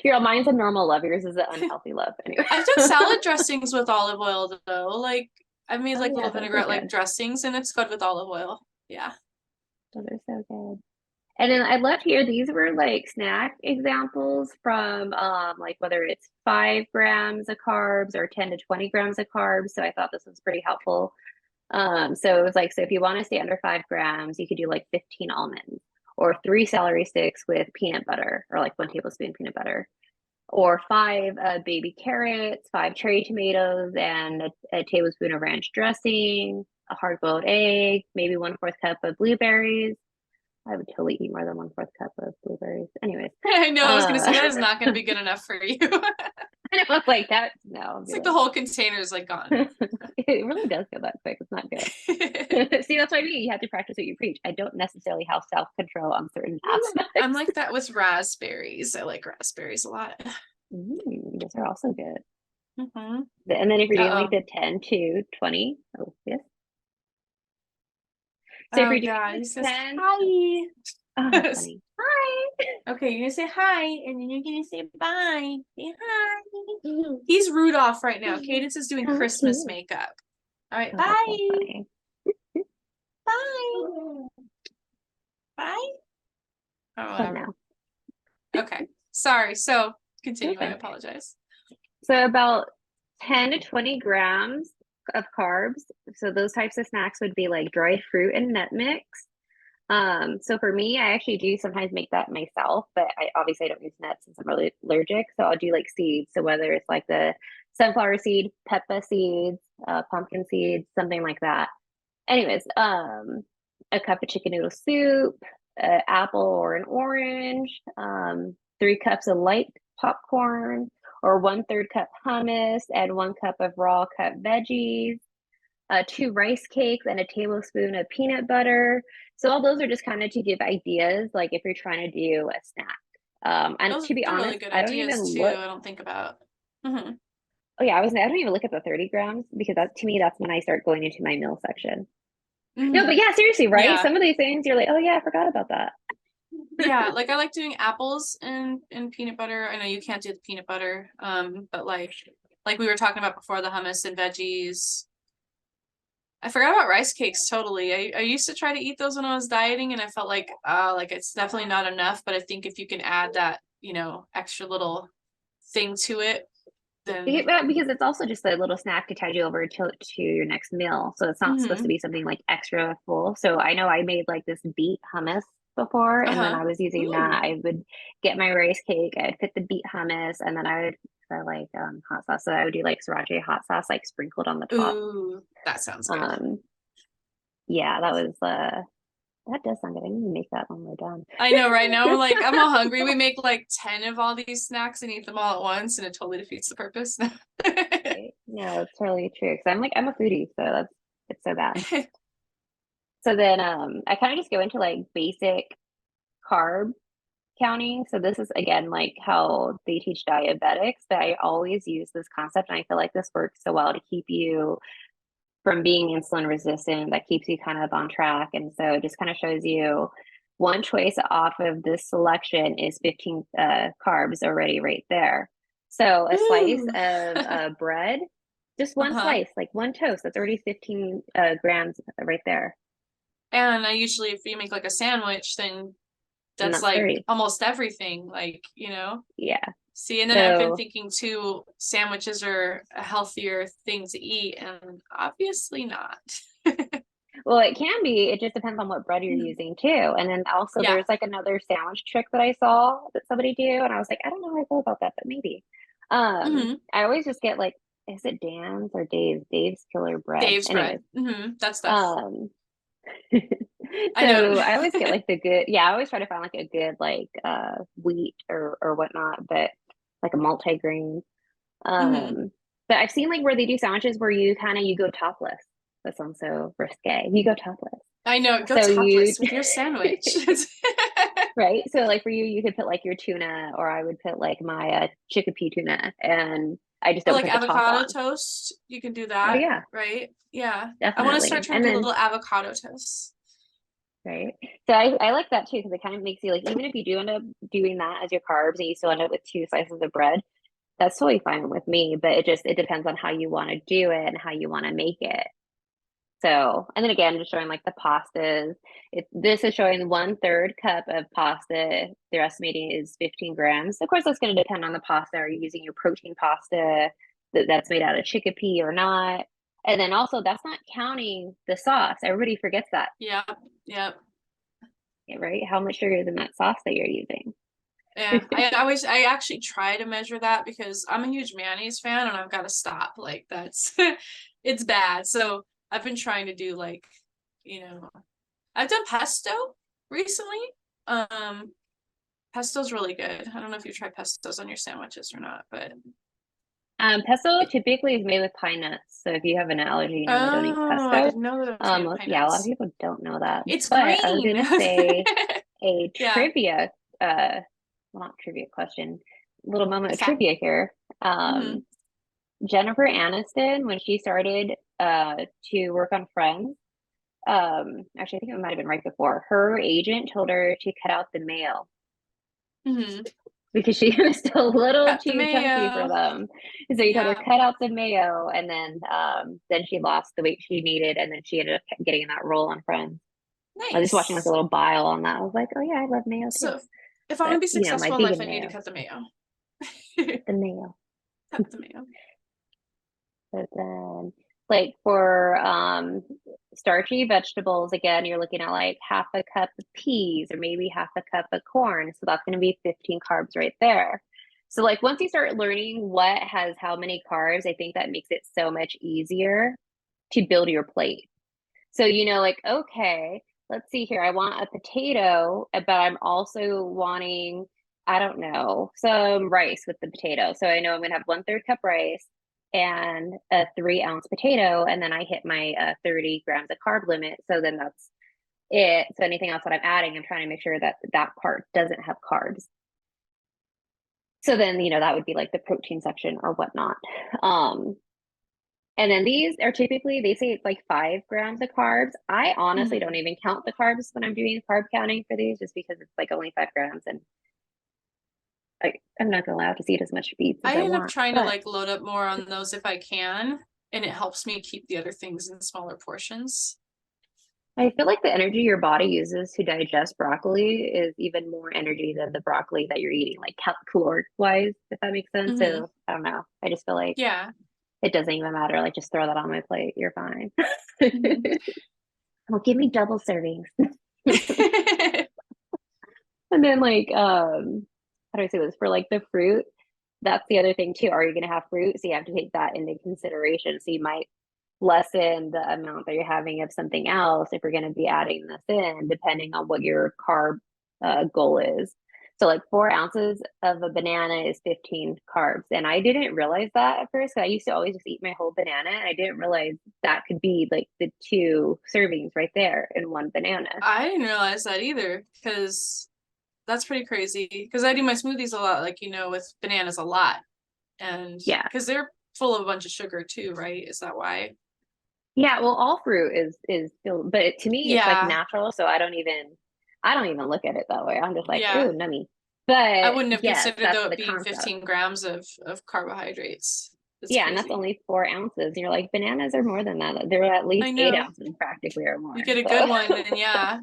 Your mine's a normal love. Yours is an unhealthy love. Anyway. I've done salad dressings with olive oil though. Like I've made Oh like yeah, little those are vinaigrette like good. dressings and it's good with olive oil. Yeah. Those are so good. And then I'd love to hear these were like snack examples from like whether it's 5 grams of carbs or 10 to 20 grams of carbs. So I thought this was pretty helpful. So it was like, so if you want to stay under 5 grams, you could do like 15 almonds or 3 celery sticks with peanut butter or like 1 tablespoon peanut butter or 5 baby carrots, 5 cherry tomatoes, and a tablespoon of ranch dressing, a hard-boiled egg, maybe 1/4 cup of blueberries. I would totally eat more than 1/4 cup of blueberries. Anyways, I know I was gonna say that is I not gonna be good enough for you. was like that. No, I'll It's be like the whole container is like gone. like, it really does go that quick. It's not good. See, that's what I mean. You have to practice what you preach. I don't necessarily have self-control on certain I'm aspects. like that with raspberries. I like raspberries a lot. Those are also good. Mm-hmm. And then if you're doing like Uh-oh. the 10 to 20, oh, yes. So if Oh you're doing yeah, the he says 10, hi. oh, that's funny. Hi. Okay, you're gonna say hi, and then you're gonna say bye. Say hi. He's Rudolph right now. Cadence is doing Oh, Christmas cute. makeup. All right, Oh, that's so bye. funny. Bye. Bye. Oh, But whatever. no. Okay. Sorry. So continue. I Okay. apologize. So about 10 to 20 grams of carbs. So those types of snacks would be like dried fruit and nut mix. So for me, I actually do sometimes make that myself, but I obviously I don't use nuts since I'm really allergic. So I'll do like seeds. So whether it's like the sunflower seed, peppa seeds, pumpkin seeds, something like that. Anyways, a cup of chicken noodle soup, an apple or an orange, 3 cups of light popcorn, or 1/3 cup hummus, and 1 cup of raw cut veggies, 2 rice cakes, and a tablespoon of peanut butter. So all those are just kind of to give ideas, like if you're trying to do a snack. And Those to be are really honest, good I don't ideas even too. look. I don't think about. Hmm. Oh yeah, I don't even look at the 30 grams because that to me that's when I start going into my meal section. No, but Hmm. yeah, seriously, right? Yeah. Some of these things you're like, oh yeah, I forgot about that. Yeah, like I like doing apples and peanut butter. I know you can't do the peanut butter, but like we were talking about before, the hummus and veggies. I forgot about rice cakes totally. I used to try to eat those when I was dieting, and I felt like it's definitely not enough. But I think if you can add that, extra little thing to it, then Yeah, because it's also just a little snack to tide you over to your next meal. So it's not supposed to mm-hmm. be something like extra full. So I know I made like this beet hummus before, and when Uh-huh. I was using that, Ooh. I would get my rice cake, I'd put the beet hummus, and then I would for like hot sauce. So I would do like sriracha hot sauce like sprinkled on the top. Ooh, that sounds good. Um, yeah, that does sound good. I need to make that when we're done. I know right now I'm all hungry. We make like 10 of all these snacks and eat them all at once, and it totally defeats the purpose. Right? No, it's totally true. Because I'm a foodie, so it's so bad. So then I kind of just go into like basic carb counting. So this is again like how they teach diabetics, but I always use this concept and I feel like this works so well to keep you from being insulin resistant, that keeps you kind of on track. And so it just kind of shows you one choice off of this selection is 15 carbs already right there. So a slice Ooh. of bread, just one Uh-huh. slice, like one toast, that's already 15 grams right there. And I usually, if you make like a sandwich, then And that's that's like 30. almost everything, like. Yeah. See, and then I've been So, thinking too, sandwiches are a healthier thing to eat, and obviously not. well, it can be. It just depends on what bread you're using too. And then also Yeah. there's like another sandwich trick that I saw that somebody do, and I was like, I don't know how I feel about that, but maybe. Hmm. I always just get like, is it Dan's or Dave's? Dave's Killer Bread. Dave's Anyways, bread. That stuff. um, I know. so I always get like the good, yeah, I always try to find like a good like wheat or whatnot, but like a multi-grain. Hmm. Um, but I've seen like where they do sandwiches where you go topless. That sounds so risque. You go topless. I know. Go So you topless with your sandwich. right? So like for you, you could put like your tuna, or I would put like my chickpea tuna, and I just Or don't like put the top avocado on. toast. You can do Oh that, yeah, right? Yeah. I want to start definitely. trying And to do then little avocado toast. right. So I like that too because it kind of makes you like even if you do end up doing that as your carbs and you still end up with 2 slices of bread, that's totally fine with me. But it depends on how you want to do it and how you want to make it. So, and then again, just showing like the pastas. This is showing 1/3 cup of pasta. They're estimating is 15 grams. Of course, that's going to depend on the pasta. Are you using your protein pasta that's made out of chickpea or not? And then also, that's not counting the sauce. Everybody forgets that, Yeah. Yeah. right? How much sugar is in that sauce that you're using? Yeah, I actually try to measure that because I'm a huge mayonnaise fan and I've got to stop. Like that's it's bad. So I've been trying to do like, you know, I've done pesto recently. Um, Pesto's really good. I don't know if you try pestos on your sandwiches or not, but Pesto it, typically is made with pine nuts. So if you have an allergy, don't eat oh, I pesto. didn't know that it was made with pine Yeah, a lot of nuts. people don't know that. It's But I was green. gonna say a Yeah, trivia, well, not trivia question, little moment a of fact. trivia here. Hmm. Jennifer Aniston, when she started to work on Friends, actually I think it might have been right before, her agent told her to cut out the mail because she was still a little Cut the too chunky for mayo. them. And so you told her Yeah. cut out the mayo, and then she lost the weight she needed, and then she ended up getting in that role on Friends. I was just watching like a Nice. little bio on that. I was like, oh yeah, I love mayo too. So if I want to But be you know, my successful in life, vegan I need to mayo, cut the mayo. the mayo. Cut the mayo. But then, like for starchy vegetables, again, you're looking at like half a cup of peas or maybe half a cup of corn. So that's going to be 15 carbs right there. So like once you start learning what has how many carbs, I think that makes it so much easier to build your plate. So you know, like, okay, let's see here. I want a potato, but I'm also wanting, I don't know, some rice with the potato. So I know I'm gonna have 1/3 cup rice and a 3-ounce potato, and then I hit my 30 grams of carb limit. So then that's it. So anything else that I'm adding, I'm trying to make sure that that part doesn't have carbs. So then, you know, that would be like the protein section or whatnot. And then these are typically, they say it's like 5 grams of carbs. I honestly don't even count the carbs when I'm doing carb counting for these, just because it's like only 5 grams. And I'm not allowed to eat as much beets as I I end up want. trying to like load up more on those if I can, and it helps me keep the other things in smaller portions. I feel like the energy your body uses to digest broccoli is even more energy than the broccoli that you're eating, like caloric wise, if that makes sense. So I don't know. I just feel like Yeah. it doesn't even matter. Like just throw that on my plate. You're fine. Mhm. Well, give me double servings. And then like how do I say this for like the fruit? That's the other thing too. Are you going to have fruit? So you have to take that into consideration. So you might lessen the amount that you're having of something else if you're going to be adding this in, depending on what your carb goal is. So like 4 ounces of a banana is 15 carbs. And I didn't realize that at first. I used to always just eat my whole banana. And I didn't realize that could be like the 2 servings right there in one banana. I didn't realize that either, because that's pretty crazy. Because I do my smoothies a lot, like, you know, with bananas a lot. And Yeah. because they're full of a bunch of sugar too, right? Is that why? Yeah, well, all fruit is still, but to me, it's like Yeah. natural, so I don't even look at it that way. I'm just like, Yeah. ooh, nummy. I But wouldn't have yes, considered that's though it the being concept. 15 grams of carbohydrates. It's Yeah, and that's crazy. only 4 ounces. And you're like, bananas are more than that. They're at least I eight know. ounces practically or You more. get a good So, one, and yeah.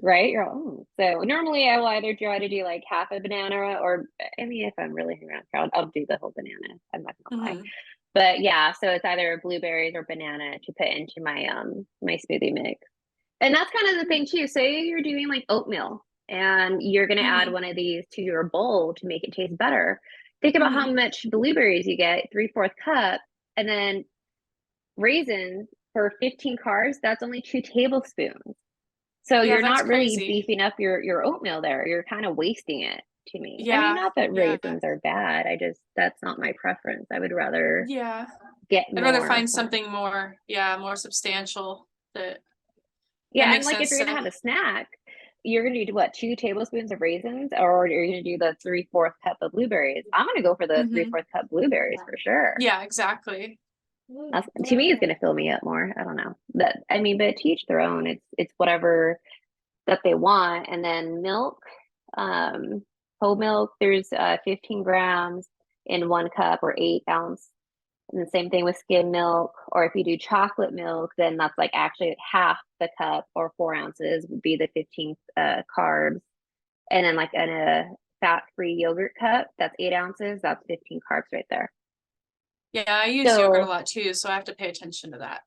right? You're oh. So normally I will either try to do like half a banana or I mean, if I'm really around, I'll do the whole banana. I'm not gonna lie. But yeah, so it's either blueberries or banana to put into my my smoothie mix. And that's kind of the thing too. Say you're doing like oatmeal and you're going to add one of these to your bowl to make it taste better. Think about how much blueberries you get, 3/4 cup, and then raisins for 15 carbs. That's only 2 tablespoons. So Yeah, you're that's not really crazy. beefing up your oatmeal there. You're kind of wasting it to me. I mean, Yeah. not that Yeah. raisins are bad. That's not my preference. I would rather Yeah. get I'd rather more find from. something more, yeah, more substantial. That Yeah, and makes like if sense. you're gonna have a snack, you're gonna do what, 2 tablespoons of raisins, or you're gonna do the 3/4 cup of blueberries. I'm gonna go for the 3/4 cup blueberries for sure. Yeah, exactly. That's, to me, is gonna fill me up more. I don't know. That I mean, but to each their own. It's whatever that they want. And then milk, um, whole milk. There's 15 grams in 1 cup or 8 ounce. And the same thing with skim milk, or if you do chocolate milk, then that's like actually half the cup or 4 ounces would be the 15 carbs. And then like in a fat-free yogurt cup, that's 8 ounces, that's 15 carbs right there. Yeah, I use yogurt a So lot too, so I have to pay attention to that.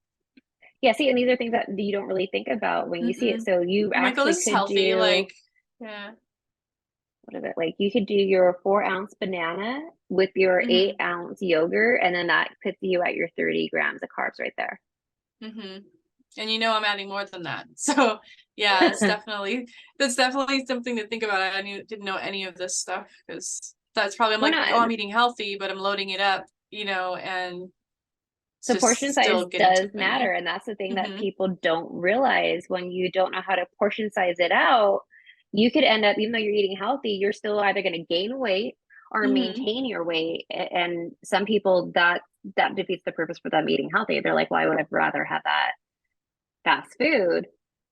yeah, see, and these are things that you don't really think about when you see it. So you I'm like, oh, actually this is could healthy. do, Like, yeah. what is it? Like you could do your 4 ounce banana with your 8 ounce yogurt, and then that puts you at your 30 grams of carbs right there. And you know I'm adding more than that. So yeah, that's definitely something to think about. I didn't know any of this stuff, because that's probably I'm Well, like, no, oh, I'm eating healthy, but I'm loading it up, you know, and it's so portion just size still getting too does matter. many. And that's the thing that people don't realize when you don't know how to portion size it out. You could end up, even though you're eating healthy, you're still either going to gain weight or maintain your weight. And some people that defeats the purpose for them eating healthy. They're like, well, I would have rather have that fast food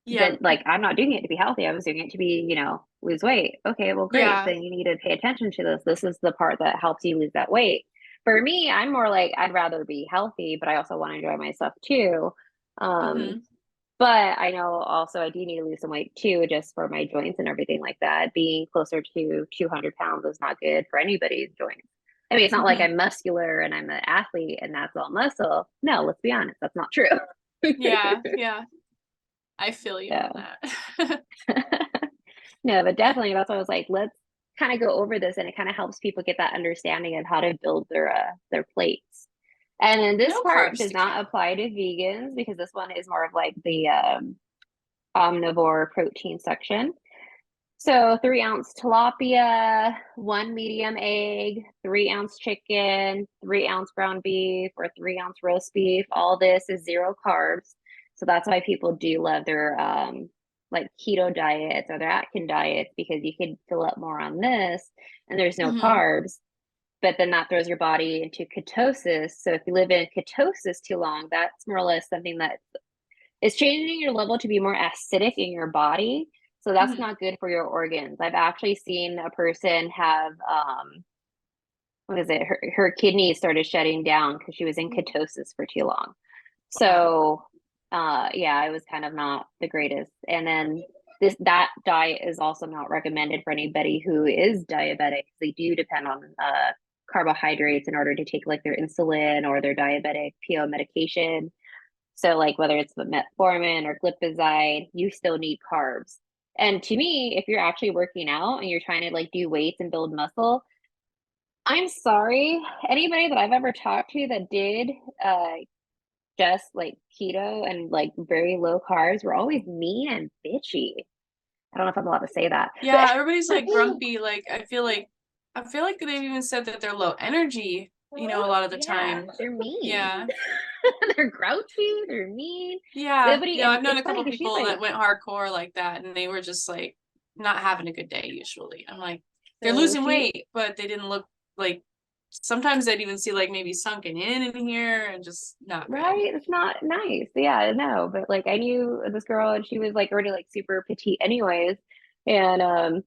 Yeah. than like, I'm not doing it to be healthy. I was doing it to be, you know, lose weight. Okay, well, great. Yeah. Then you need to pay attention to this. This is the part that helps you lose that weight. For me, I'm more like, I'd rather be healthy, but I also want to enjoy myself too. Mm-hmm. But I know also I do need to lose some weight too, just for my joints and everything like that. Being closer to 200 pounds is not good for anybody's joints. I mean, it's not like Mm-hmm. I'm muscular and I'm an athlete and that's all muscle. No, let's be honest, that's not true. Yeah, yeah. I feel you on Yeah. that. No, but definitely that's why I was like, let's kind of go over this, and it kind of helps people get that understanding of how to build their plates. And then this No part carbs does to not keto. apply to vegans because this one is more of like the omnivore protein section. So 3 ounce tilapia, 1 medium egg, 3 ounce chicken, 3 ounce ground beef, or 3 ounce roast beef. All this is zero carbs. So that's why people do love their like keto diets or their Atkins diets, because you can fill up more on this and there's no Mm-hmm. carbs. But then that throws your body into ketosis. So if you live in ketosis too long, that's more or less something that is changing your level to be more acidic in your body. So that's Mm-hmm. not good for your organs. I've actually seen a person have what is it? Her kidneys started shutting down because she was in ketosis for too long. Wow. So yeah, it was kind of not the greatest. And then that diet is also not recommended for anybody who is diabetic. They do depend on carbohydrates in order to take like their insulin or their diabetic PO medication. So like whether it's the metformin or glipizide, you still need carbs. And to me, if you're actually working out and you're trying to like do weights and build muscle, I'm sorry, anybody that I've ever talked to that did uh just like keto and like very low carbs were always mean and bitchy. I don't know if I'm allowed to say that, Yeah, everybody's like grumpy. Like I feel like they've even said that they're low energy, a lot of the yeah, time. they're mean. Yeah. They're grouchy, they're mean. Yeah. Nobody, Yeah. and I've known it's a funny couple because she's people like that went hardcore like that and they were just like not having a good day usually. I'm like, they're so losing she weight, but they didn't look like sometimes I'd even see like maybe sunken in here and just not good. right? It's not nice. Yeah, no, but like I knew this girl and she was like already like super petite anyways. And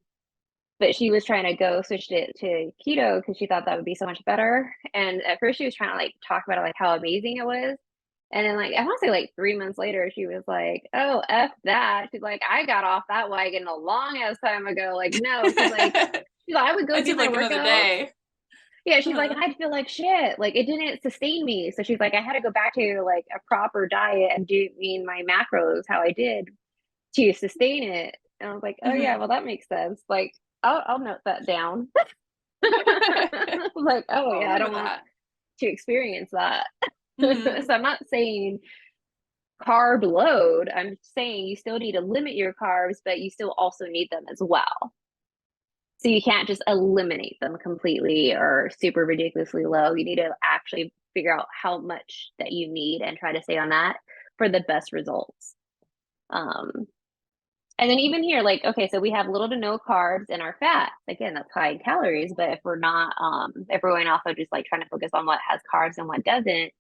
but she was trying to go switch it to keto because she thought that would be so much better. And at first she was trying to like talk about like how amazing it was. And then like I want to say like 3 months later, she was like, "Oh, F that." She's like, "I got off that wagon a long ass time ago." Like, no, she's like, I would go I do did my like another workouts. day. Yeah, she's like, Uh-huh. and I'd feel like shit. Like it didn't sustain me. So she's like, I had to go back to like a proper diet and do mean my macros how I did to sustain it. And I was like, oh yeah, Hmm. well that makes sense. Like I'll note that down. I was like, oh I'll yeah, I remember don't want that. to experience that. Hmm. So I'm not saying carb load. I'm saying you still need to limit your carbs, but you still also need them as well. So you can't just eliminate them completely or super ridiculously low. You need to actually figure out how much that you need and try to stay on that for the best results. Um, and then even here, like, okay, so we have little to no carbs in our fats. Again, that's high in calories, but if we're not, if we're going off of just like trying to focus on what has carbs and what doesn't,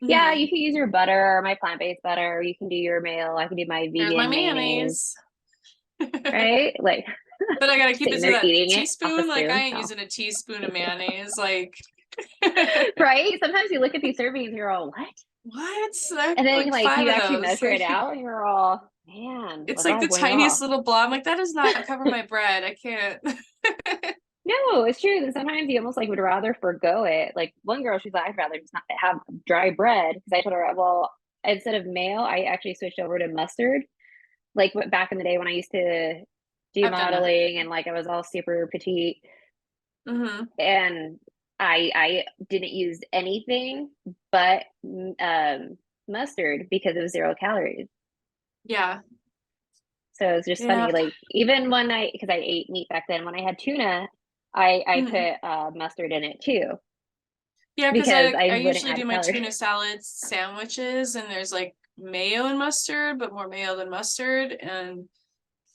yeah, Hmm. you can use your butter or my plant-based butter. You can do your mayo. I can do my There's my vegan mayonnaise, mayonnaise. But right? Like I gotta keep it sitting to there that eating it off a teaspoon. Like I spoon. ain't No. using a teaspoon of mayonnaise. Like Right? Sometimes you look at these surveys and you're all, what? what? I And then like like five you of actually those. measure it Like out and you're all, man, it's was like I the way tiniest off? little blob. I'm like that does not cover my bread. I can't. No, it's true. And sometimes you almost like would rather forego it. Like one girl, she's like, I'd rather just not have dry bread. Because I told her, well, instead of mayo, I actually switched over to mustard. Like back in the day when I used to do I've done that. modeling and like I was all super petite Hmm. and I didn't use anything but mustard because it was 0 calories. Yeah. So it's just Yeah. funny, like even when because I ate meat back then, when I had tuna, I Hmm. put mustard in it too Yeah, because because I I wouldn't usually add do my calories. tuna salads sandwiches and there's like mayo and mustard, but more mayo than mustard. And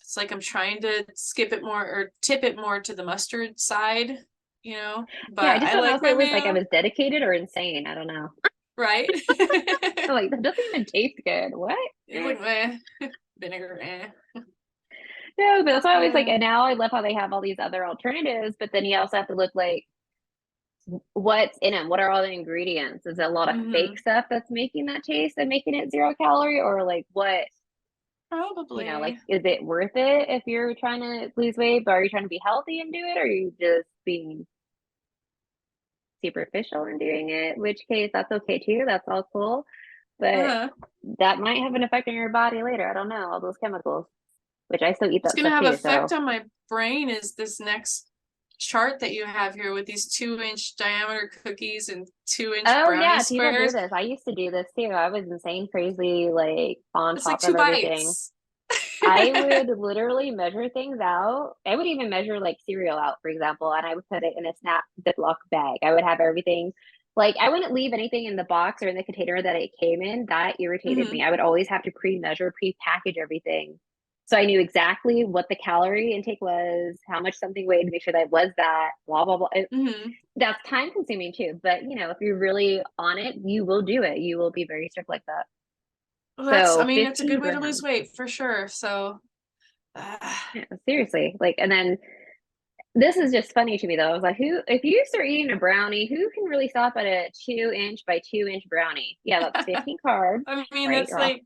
it's like I'm trying to skip it more or tip it more to the mustard side, Yeah, I but just I don't know like if my it was like I mayo, was dedicated or insane. I don't know. right? I'm like that doesn't even taste good. What? It's like vinegar. No, but that's why I was like, Yeah. and now I love how they have all these other alternatives, but then you also have to look like what's in them. What are all the ingredients? Is it a lot of fake stuff that's making that taste and making it 0 calorie, or like what? Like, Probably. is it worth it if you're trying to lose weight, but are you trying to be healthy and do it, or are you just being superficial and doing it? Which case, that's okay too. That's all cool, but Uh, that might have an effect on your body later. I don't know, all those chemicals, which I still eat it's that gonna stuff have too. effect So, on my brain is this next chart that you have here with these 2-inch diameter cookies and 2-inch oh brownie yeah, people do squares. this. I used to do this too. I was insane, crazy, like on It's like top two of everything. bites. I would literally measure things out. I would even measure like cereal out, for example, and I would put it in a snap Ziploc bag. I would have everything, like I wouldn't leave anything in the box or in the container that it came in. That irritated Hmm. me. I would always have to pre-measure, pre-package everything. So I knew exactly what the calorie intake was, how much something weighed, to make sure that it was that, blah, blah, blah. Hmm. That's time consuming too. But if you're really on it, you will do it. You will be very strict like that. Well, I So mean, it's a 15 good way to lose grams. weight for sure. So, Yeah, seriously. Like, and then this is just funny to me though. I was like, if you start eating a brownie, who can really stop at a 2 inch by 2 inch brownie? Yeah, that's 15 carbs, I mean, right? that's like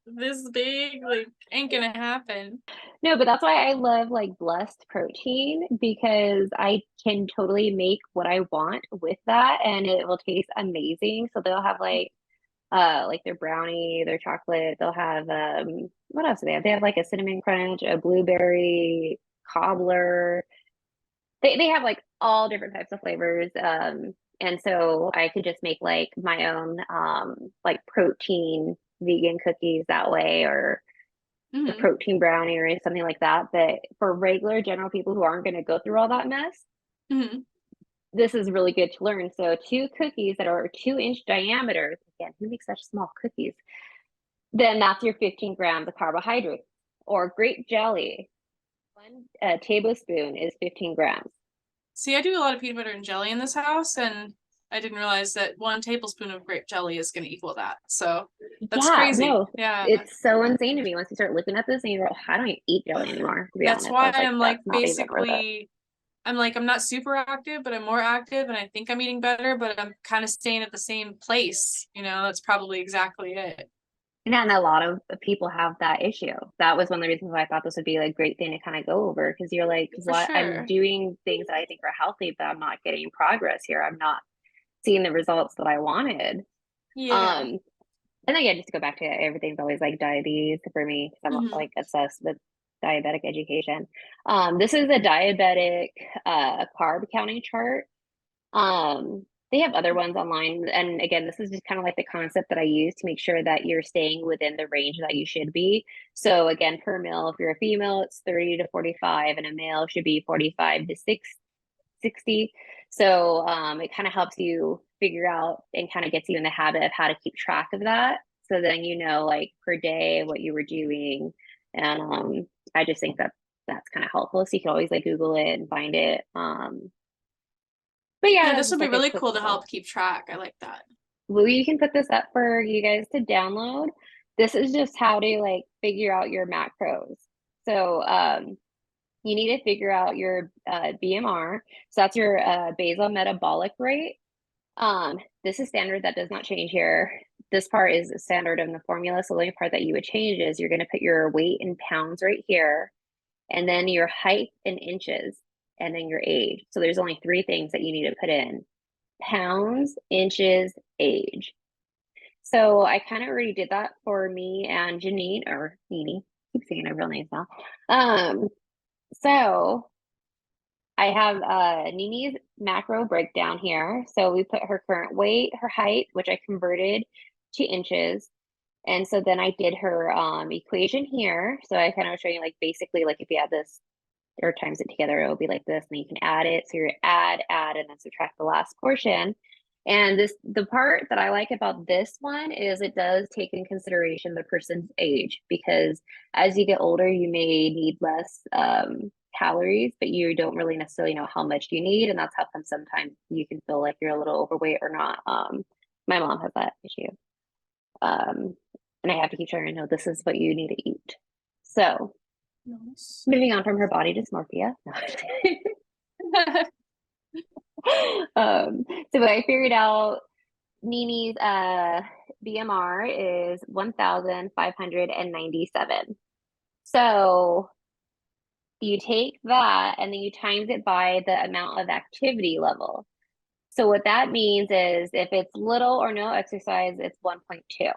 this big, like, ain't gonna happen. No, but that's why I love like blessed protein, because I can totally make what I want with that and it will taste amazing. So they'll have like their brownie, their chocolate, they'll have what else do they have? They have like a cinnamon crunch, a blueberry cobbler. They have like all different types of flavors. And so I could just make like my own like protein vegan cookies that way, or a Hmm. protein brownie or something like that. But for regular general people who aren't going to go through all that mess, Hmm. this is really good to learn. So 2 cookies that are 2 inch diameters. Again, who makes such small cookies? Then that's your 15 grams of carbohydrates. Or grape jelly. One tablespoon is 15 grams. See, I do a lot of peanut butter and jelly in this house, and I didn't realize that 1 tablespoon of grape jelly is going to equal that. So that's Yeah, crazy. no, Yeah. it's so insane to me once you start looking at this and you're like, I don't even eat jelly anymore, to be That's honest. I why was like, I'm like that's not even worth it. basically, I'm not super active, but I'm more active, and I think I'm eating better, but I'm kind of staying at the same place. That's probably exactly it. And a lot of people have that issue. That was one of the reasons why I thought this would be a great thing to kind of go over, because you're like, For what, I'm sure. doing things that I think are healthy, but I'm not getting progress here. I'm not seeing the results that I wanted. Yeah. Um, and again, just to go back to it, everything's always like diabetes for me, because I'm Hmm. like obsessed with diabetic education. This is a diabetic carb counting chart. They have other ones online. And again, this is just kind of like the concept that I use to make sure that you're staying within the range that you should be. So again, per meal, if you're a female, it's 30 to 45, and a male should be 45 to 60. So it kind of helps you figure out and kind of gets you in the habit of how to keep track of that. So then like per day what you were doing. And I just think that that's kind of helpful. So you can always like Google it and find it. But yeah, Yeah, that's this would just be like a really quick cool to little. help keep track. I like that. Well, you can put this up for you guys to download. This is just how to like figure out your macros. So you need to figure out your BMR. So that's your basal metabolic rate. This is standard. That does not change here. This part is standard in the formula. So the only part that you would change is you're going to put your weight in pounds right here, and then your height in inches, and then your age. So there's only 3 things that you need to put in: pounds, inches, age. So I kind of already did that for me and Janine, or Nini. Keep saying her real names now. So I have Nini's macro breakdown here. So we put her current weight, her height, which I converted to inches. And so then I did her equation here. So I kind of showing you like basically like if you add this or times it together, it will be like this, and you can add it. So you're add, and then subtract the last portion. And the part that I like about this one is it does take in consideration the person's age, because as you get older, you may need less calories, but you don't really necessarily know how much you need. And that's how come sometimes you can feel like you're a little overweight or not. My mom has that issue. And I have to keep trying to know this is what you need to eat. So Nice. Moving on from her body dysmorphia. So I figured out Nini's BMR is 1,597. So you take that and then you times it by the amount of activity level. So what that means is if it's little or no exercise, it's 1.2.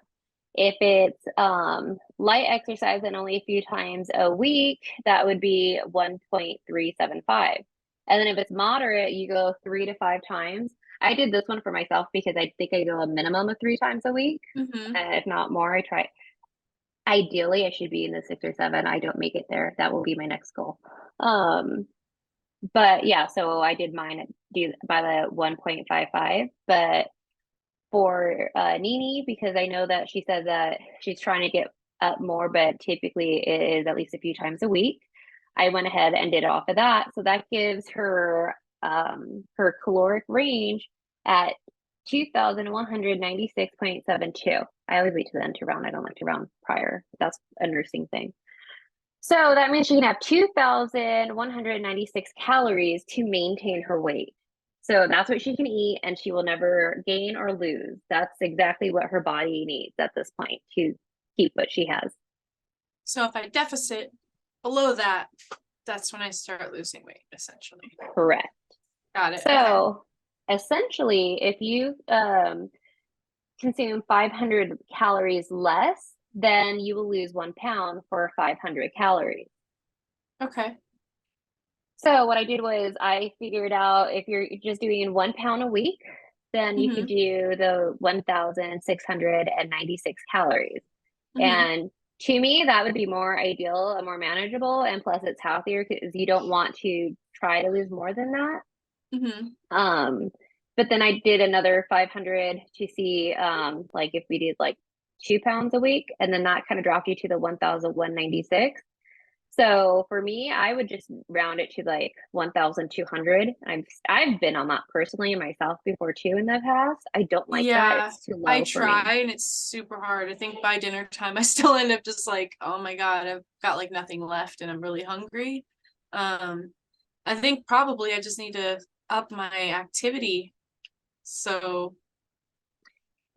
If it's light exercise and only a few times a week, that would be 1.375. And then if it's moderate, you go 3 to 5 times. I did this one for myself because I think I go a minimum of 3 times a week. If not more, I try. Ideally, I should be in the 6 or 7. I don't make it there. That will be my next goal. But yeah, so I did mine by the 1.55. But for Nini, because I know that she said that she's trying to get up more, but typically it is at least a few times a week. I went ahead and did it off of that. So that gives her her caloric range at 2,196.72. I always wait to the end to round. I don't like to round prior. That's a nursing thing. So that means she can have 2,196 calories to maintain her weight. So that's what she can eat, and she will never gain or lose. That's exactly what her body needs at this point to keep what she has. So if I deficit below that, that's when I start losing weight, essentially. Correct. Got it. So essentially, if you consume 500 calories less, then you will lose 1 pound for 500 calories. Okay. So what I did was I figured out if you're just doing 1 pound a week, then you could do the 1,696 calories. And to me, that would be more ideal and more manageable. And plus it's healthier because you don't want to try to lose more than that. But then I did another 500 to see like if we did like 2 pounds a week, and then that kind of dropped you to the 1,196. So for me, I would just round it to like 1,200. I've been on that personally myself before too in the past. I don't like that. It's too low I for me. try and it's super hard. I think by dinner time I still end up just like, oh my God, I've got like nothing left and I'm really hungry. I think probably I just need to up my activity. So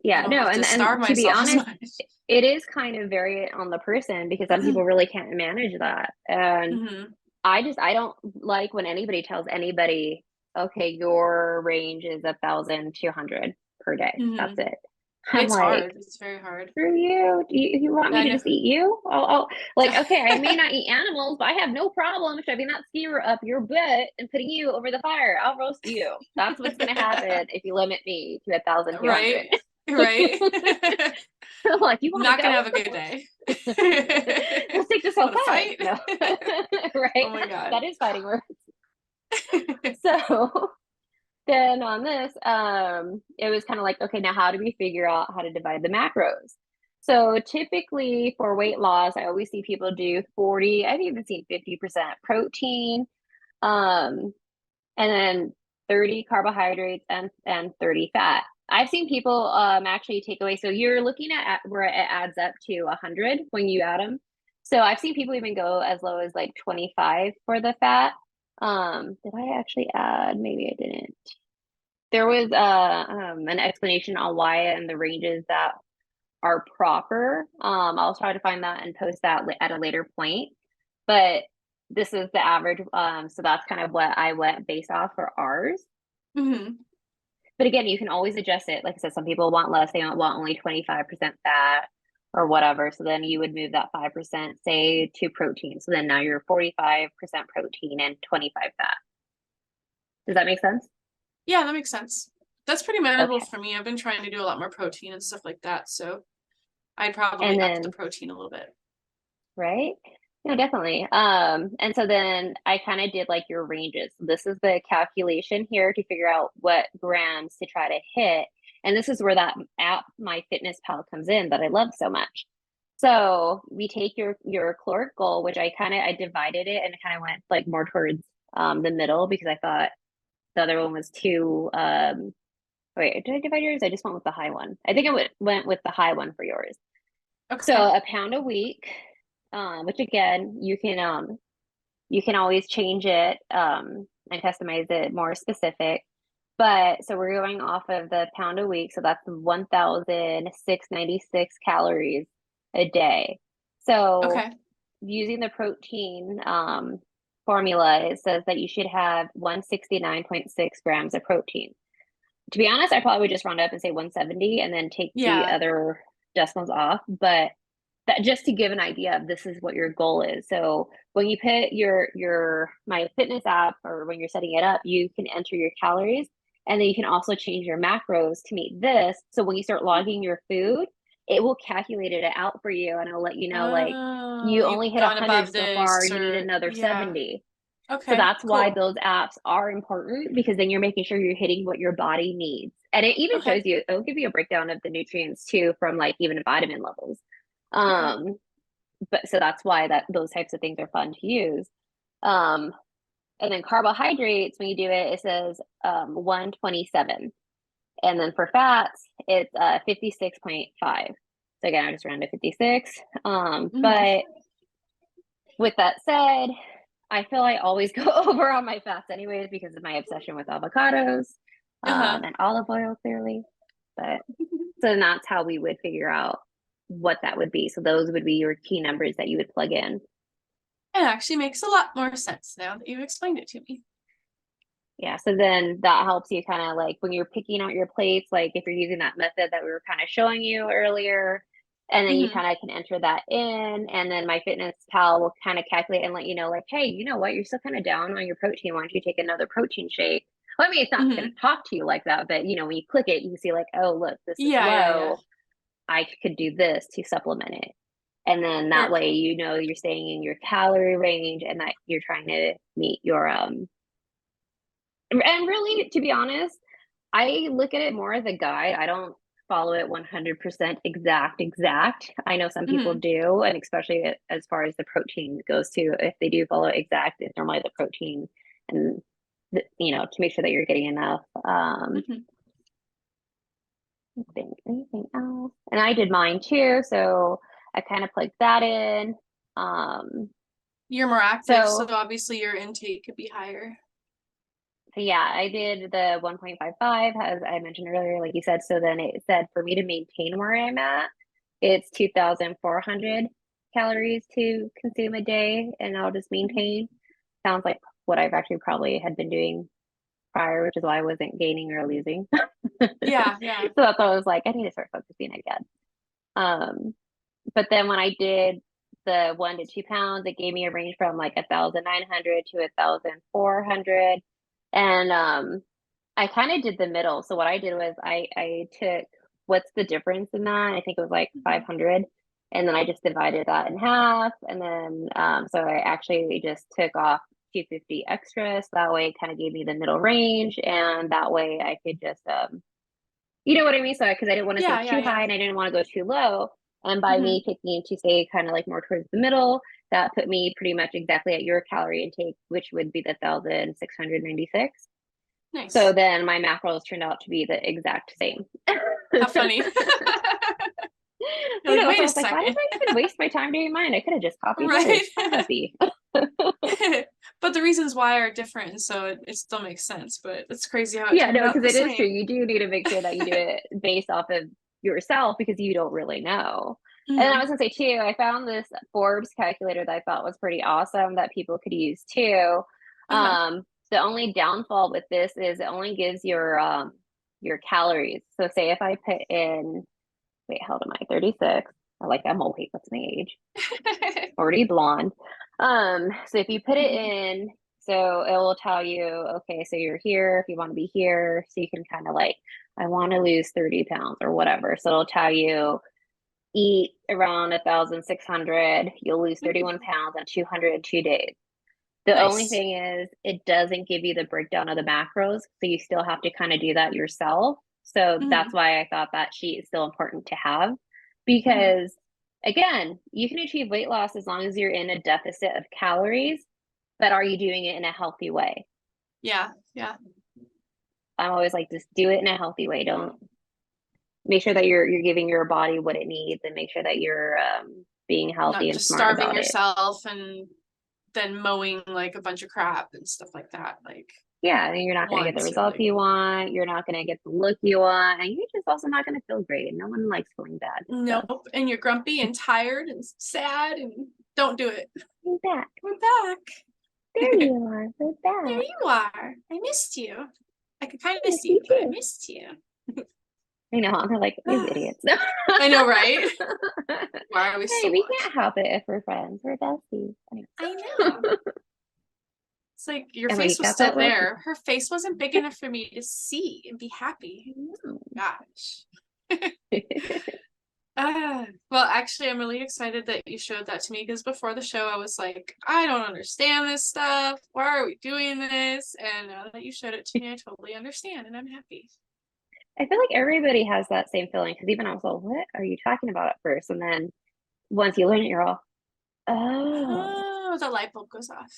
yeah, no, and to be honest, it is kind of very on the person because some people really can't manage that. And I don't like when anybody tells anybody, okay, your range is 1,200 per day. That's it. I'm it's like, hard. It's very hard. For you, you want me to just eat you? Oh, like, okay, I may not eat animals, but I have no problem shoving that skewer up your butt and putting you over the fire. I'll roast you. That's what's going to happen if you limit me to 1,200. Right. Like, you want not to gonna have a good day. Let's take this outside. No. Right. Oh my God. That is fighting words. So then on this, it was kind of like, okay, now how do we figure out how to divide the macros? So typically for weight loss, I always see people do 40, I've even seen 50% protein, and then 30 carbohydrates and 30 fat. I've seen people actually take away. So you're looking at where it adds up to 100 when you add them. So I've seen people even go as low as like 25 for the fat. Did I actually add? Maybe I didn't. There was an explanation on why and the ranges that are proper. I'll try to find that and post that at a later point. But this is the average. So that's kind of what I went based off for ours. But again, you can always adjust it. Like I said, some people want less. They don't want only 25% fat or whatever. So then you would move that 5%, say, to protein. So then now you're 45% protein and 25 fat. Does that make sense? Yeah, that makes sense. That's pretty manageable for me. I've been trying to do a lot more protein and stuff like that. So I'd probably up the protein a little bit. Right? No, definitely. And so then I kind of did like your ranges. This is the calculation here to figure out what grams to try to hit. And this is where that app, MyFitnessPal, comes in that I love so much. So we take your caloric goal, which I divided it and kind of went like more towards the middle because I thought the other one was too wait, did I divide yours? I just went with the high one. I think I went with the high one for yours. Okay. So a pound a week which again, you can always change it and customize it more specific. But so we're going off of the pound a week, so that's 1,696 calories a day. So Okay. using the protein formula, it says that you should have 169.6 grams of protein. To be honest, I probably would just round up and say 170 and then take the Yeah. other decimals off. But that just to give an idea of this is what your goal is. So when you put your My Fitness app or when you're setting it up, you can enter your calories and then you can also change your macros to meet this. So when you start logging your food, it will calculate it out for you and it'll let you know like Oh, you you've only hit gone 100 above so far, this, you need or another yeah. 70. So Okay, that's why cool. those apps are important because then you're making sure you're hitting what your body needs. And it even Okay. shows you, it'll give you a breakdown of the nutrients too from like even vitamin levels. Okay. Um, but so that's why that those types of things are fun to use. Um, and then carbohydrates, when you do it, it says 127. And then for fats, it's 56.5. So again, I just rounded to 56. Mhm. But with that said, I feel I always go over on my fats anyways because of my obsession with avocados Uh-huh. and olive oil, clearly. But so then that's how we would figure out what that would be. So those would be your key numbers that you would plug in. It actually makes a lot more sense now that you've explained it to me. Yeah, so then that helps you kind of like when you're picking out your plates, like if you're using that method that we were kind of showing you earlier, and then you Hmm. kind of can enter that in, and then My Fitness Pal will kind of calculate and let you know, like, hey, you know what, you're still kind of down on your protein. Why don't you take another protein shake? Well, I mean, it's not going Hmm. to talk to you like that, but you know, when you click it, you can see like, oh, look, this is Yeah, yeah, yeah. low. I could do this to supplement it. And then that Perfect. way, you know, you're staying in your calorie range and that you're trying to meet your and really, to be honest, I look at it more as a guide. I don't follow it 100% exact. I know some people Hmm. do, and especially as far as the protein goes too. If they do follow exact, it's normally the protein and you know, to make sure that you're getting enough. Hmm. I think anything else? And I did mine too, so I kind of plugged that in. Um, You're more active, so so obviously your intake could be higher. So yeah, I did the 1.55 as I mentioned earlier, like you said. So then it said for me to maintain where I'm at, it's 2,400 calories to consume a day, and I'll just Mhm. maintain. Sounds like what I've actually probably had been doing prior, which is why I wasn't gaining or losing. Yeah, yeah. So that's why I was like, I need to start focusing again. Um, but then when I did the 1 to 2 pounds, it gave me a range from like 1,900 to 1,400. And I kind of did the middle. So what I did was I took what's the difference in that? I think it was like Mhm. 500. And then I just divided that in half. And then so I actually just took off 250 extra. So that way it kind of gave me the middle range. And that way I could just you know what I mean? So because I didn't want to say Yeah, yeah, too yeah. high and I didn't want to go too low. And by Hmm. me picking to say kind of like more towards the middle, that put me pretty much exactly at your calorie intake, which would be the 1,696. So Nice. then my macros turned out to be the exact same. How funny. You're I like, know. So wait I a was like, why did second. I even waste my time doing mine? I could have just copied hers. Right. How happy. But the reasons why are different, so it still makes sense. But it's crazy how it Yeah, turned no, out because the it is true. same. You do need to make sure that you do it based off of yourself because you don't really know. And then I Hmm. was gonna say too, I found this Forbes calculator that I thought was pretty awesome that people could use too. Uh-huh. The only downfall with this is it only gives your calories. So say if I put in, wait, how old am I? 36. I like I'm old. Wait, what's my age? Already blonde. So if you put it Mhm. in, so it will tell you, okay, so you're here if you want to be here. So you can kind of like, I want to lose 30 pounds or whatever. So it'll tell you eat around 1,600, you'll lose 31 Mhm. pounds in 202 days. The only Nice. thing is it doesn't give you the breakdown of the macros. So you still have to kind of do that yourself. So that's Hmm. why I thought that sheet is still important to have Hmm. because again, you can achieve weight loss as long as you're in a deficit of calories, but are you doing it in a healthy way? Yeah, yeah. I'm always like, just do it in a healthy way. Don't make sure that you're giving your body what it needs and make sure that you're being healthy Not and just smart starving about it. yourself and then mowing like a bunch of crap and stuff like that. Like, Yeah, and you're not going to get the once you're results like, you want. You're not going to get the look you want, and you're just also not going to feel great. No one likes feeling bad. So. nope, and you're grumpy and tired and sad and don't do it. We're back. We're back. There you are. We're back. There you are. I missed you. I could kind of I miss missed you, you but I too. missed you. I know. They're like, these idiots. I know, right? Why are we Hey, so we much? can't help it if we're friends. We're besties. I know. It's like your And face like, was got still that look? there. Her face wasn't big enough for me to see and be happy. Gosh. Well, actually, I'm really excited that you showed that to me because before the show, I was like, I don't understand this stuff. Why are we doing this? And now that you showed it to me, I totally understand and I'm happy. I feel like everybody has that same feeling because even I was like, what are you talking about at first? And then once you learn it, you're all, oh. Oh, the light bulb goes off.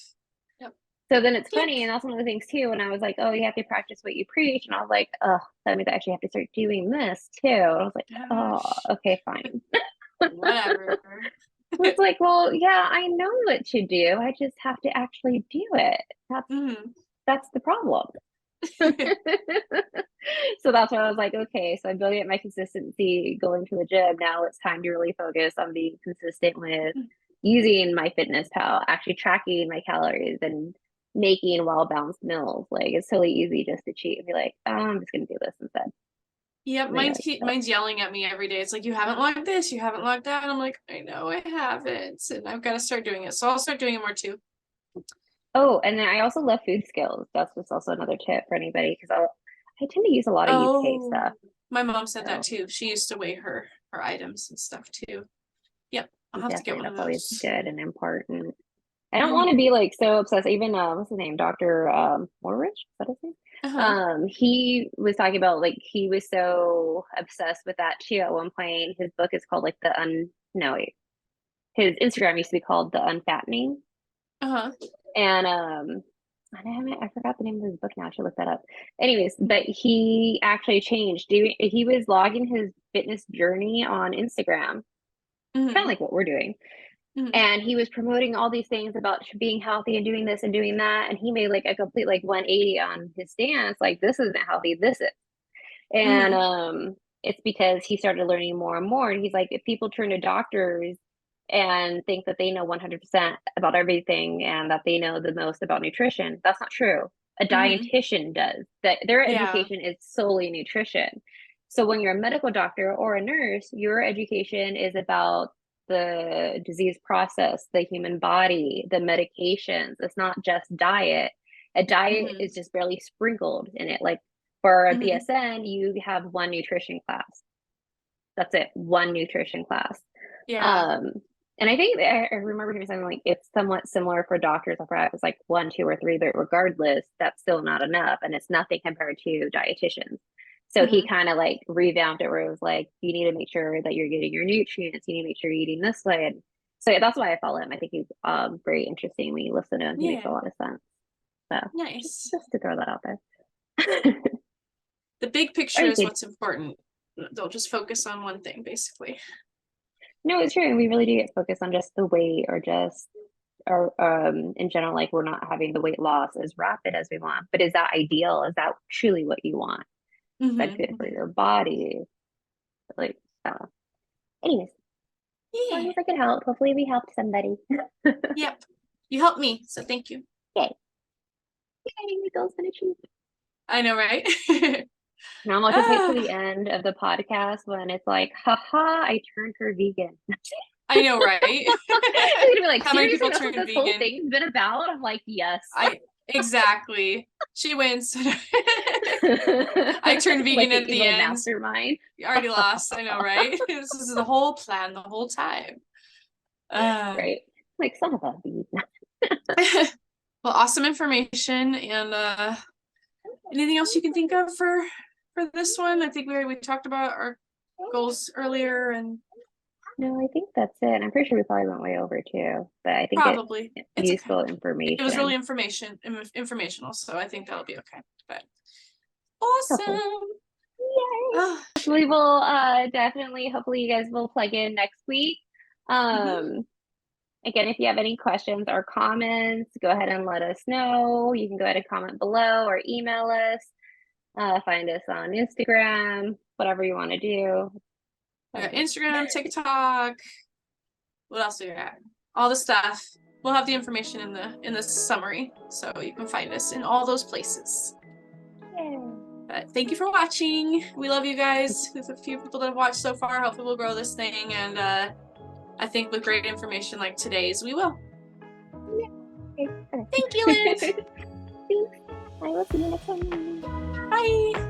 Yep. So then it's Click. funny, and that's one of the things too. When I was like, "Oh, you have to practice what you preach," and I was like, "Oh, that means I actually have to start doing this too." And I was like, "Oh, okay, fine." Whatever. It's like, well, yeah, I know what to do. I just have to actually do it. That's the problem. So that's why I was like, okay, so I'm building up my consistency going to the gym. Now it's time to really focus on being consistent with using my fitness pal, actually tracking my calories and making well-balanced meals. Like it's totally easy just to cheat and be like, oh, I'm just gonna do this instead. Yep, mine's yelling at me every day. It's like, you haven't logged this, you haven't logged that. And I'm like, I know I haven't. And I've got to start doing it. So I'll start doing it more too. Oh, and then I also love food skills. That's just also another tip for anybody because I tend to use a lot of UK stuff. My mom said that too. She used to weigh her items and stuff too. Yep, I'll have to get one of That's always those. good and important. I don't want to be like so obsessed. Even what's his name, Dr. Morrich, is that his name? He was talking about like he was so obsessed with that too at one point. His book is called like his Instagram used to be called The Unfattening. And I forgot the name of his book now. I should look that up. Anyways, but he actually changed. He was logging his fitness journey on Instagram, kind of like what we're doing. And he was promoting all these things about being healthy and doing this and doing that. And he made like a complete like 180 on his stance. Like, this isn't healthy, this is. And it's because he started learning more and more. And he's like, if people turn to doctors and think that they know 100% about everything and that they know the most about nutrition, that's not true. A dietitian does. That their education is solely nutrition. So when you're a medical doctor or a nurse, your education is about the disease process, the human body, the medications. It's not just diet. A diet is just barely sprinkled in it. Like for a BSN, you have one nutrition class. That's it, one nutrition class. Yeah. And I think I remember hearing something like it's somewhat similar for doctors. I forgot it was like 1, 2, or 3, but regardless, that's still not enough, and it's nothing compared to dietitians. So he kind of like revamped it where it was like, you need to make sure that you're getting your nutrients. You need to make sure you're eating this way. And so that's why I follow him. I think he's very interesting when you listen to him. He makes a lot of sense. So nice. Just to throw that out there. The big picture is what's important. Don't just focus on one thing, basically. No, it's true. We really do get focused on just the weight or just or in general, like we're not having the weight loss as rapid as we want. But is that ideal? Is that truly what you want? Is that good for your body? Like, anyways, as long as I can help. Hopefully we helped somebody. Yep. You helped me, so thank you. Yay. Yay, my goal's been achieved. I know, right? Now I'm looking to the end of the podcast when it's like, haha, I turned her vegan. I know, right? You're gonna be like, how many people that's turned what this vegan? whole thing's been about? I'm like, yes. Exactly. She wins. I turned vegan like at the end. Mastermind. You already lost. I know, right? This is the whole plan the whole time. Right. Like son of a bee. Well, awesome information. And anything else you can think of for this one? I think we talked about our goals earlier, and no, I think that's it. I'm pretty sure we probably went way over too, but I think probably it's useful information. It was really informational, so I think that'll be okay. But awesome. Yay. We will definitely, hopefully you guys will plug in next week. Again, if you have any questions or comments, go ahead and let us know. You can go ahead and comment below or email us. Find us on Instagram, whatever you want to do. We got Instagram, TikTok. What else do we got? All the stuff. We'll have the information in the summary, so you can find us in all those places. Yeah. But thank you for watching. We love you guys. There's a few people that have watched so far. Hopefully we'll grow this thing, and I think with great information like today's, we will. Yeah. Okay. Thank you, Liv. Thanks. I will see you next time. Bye.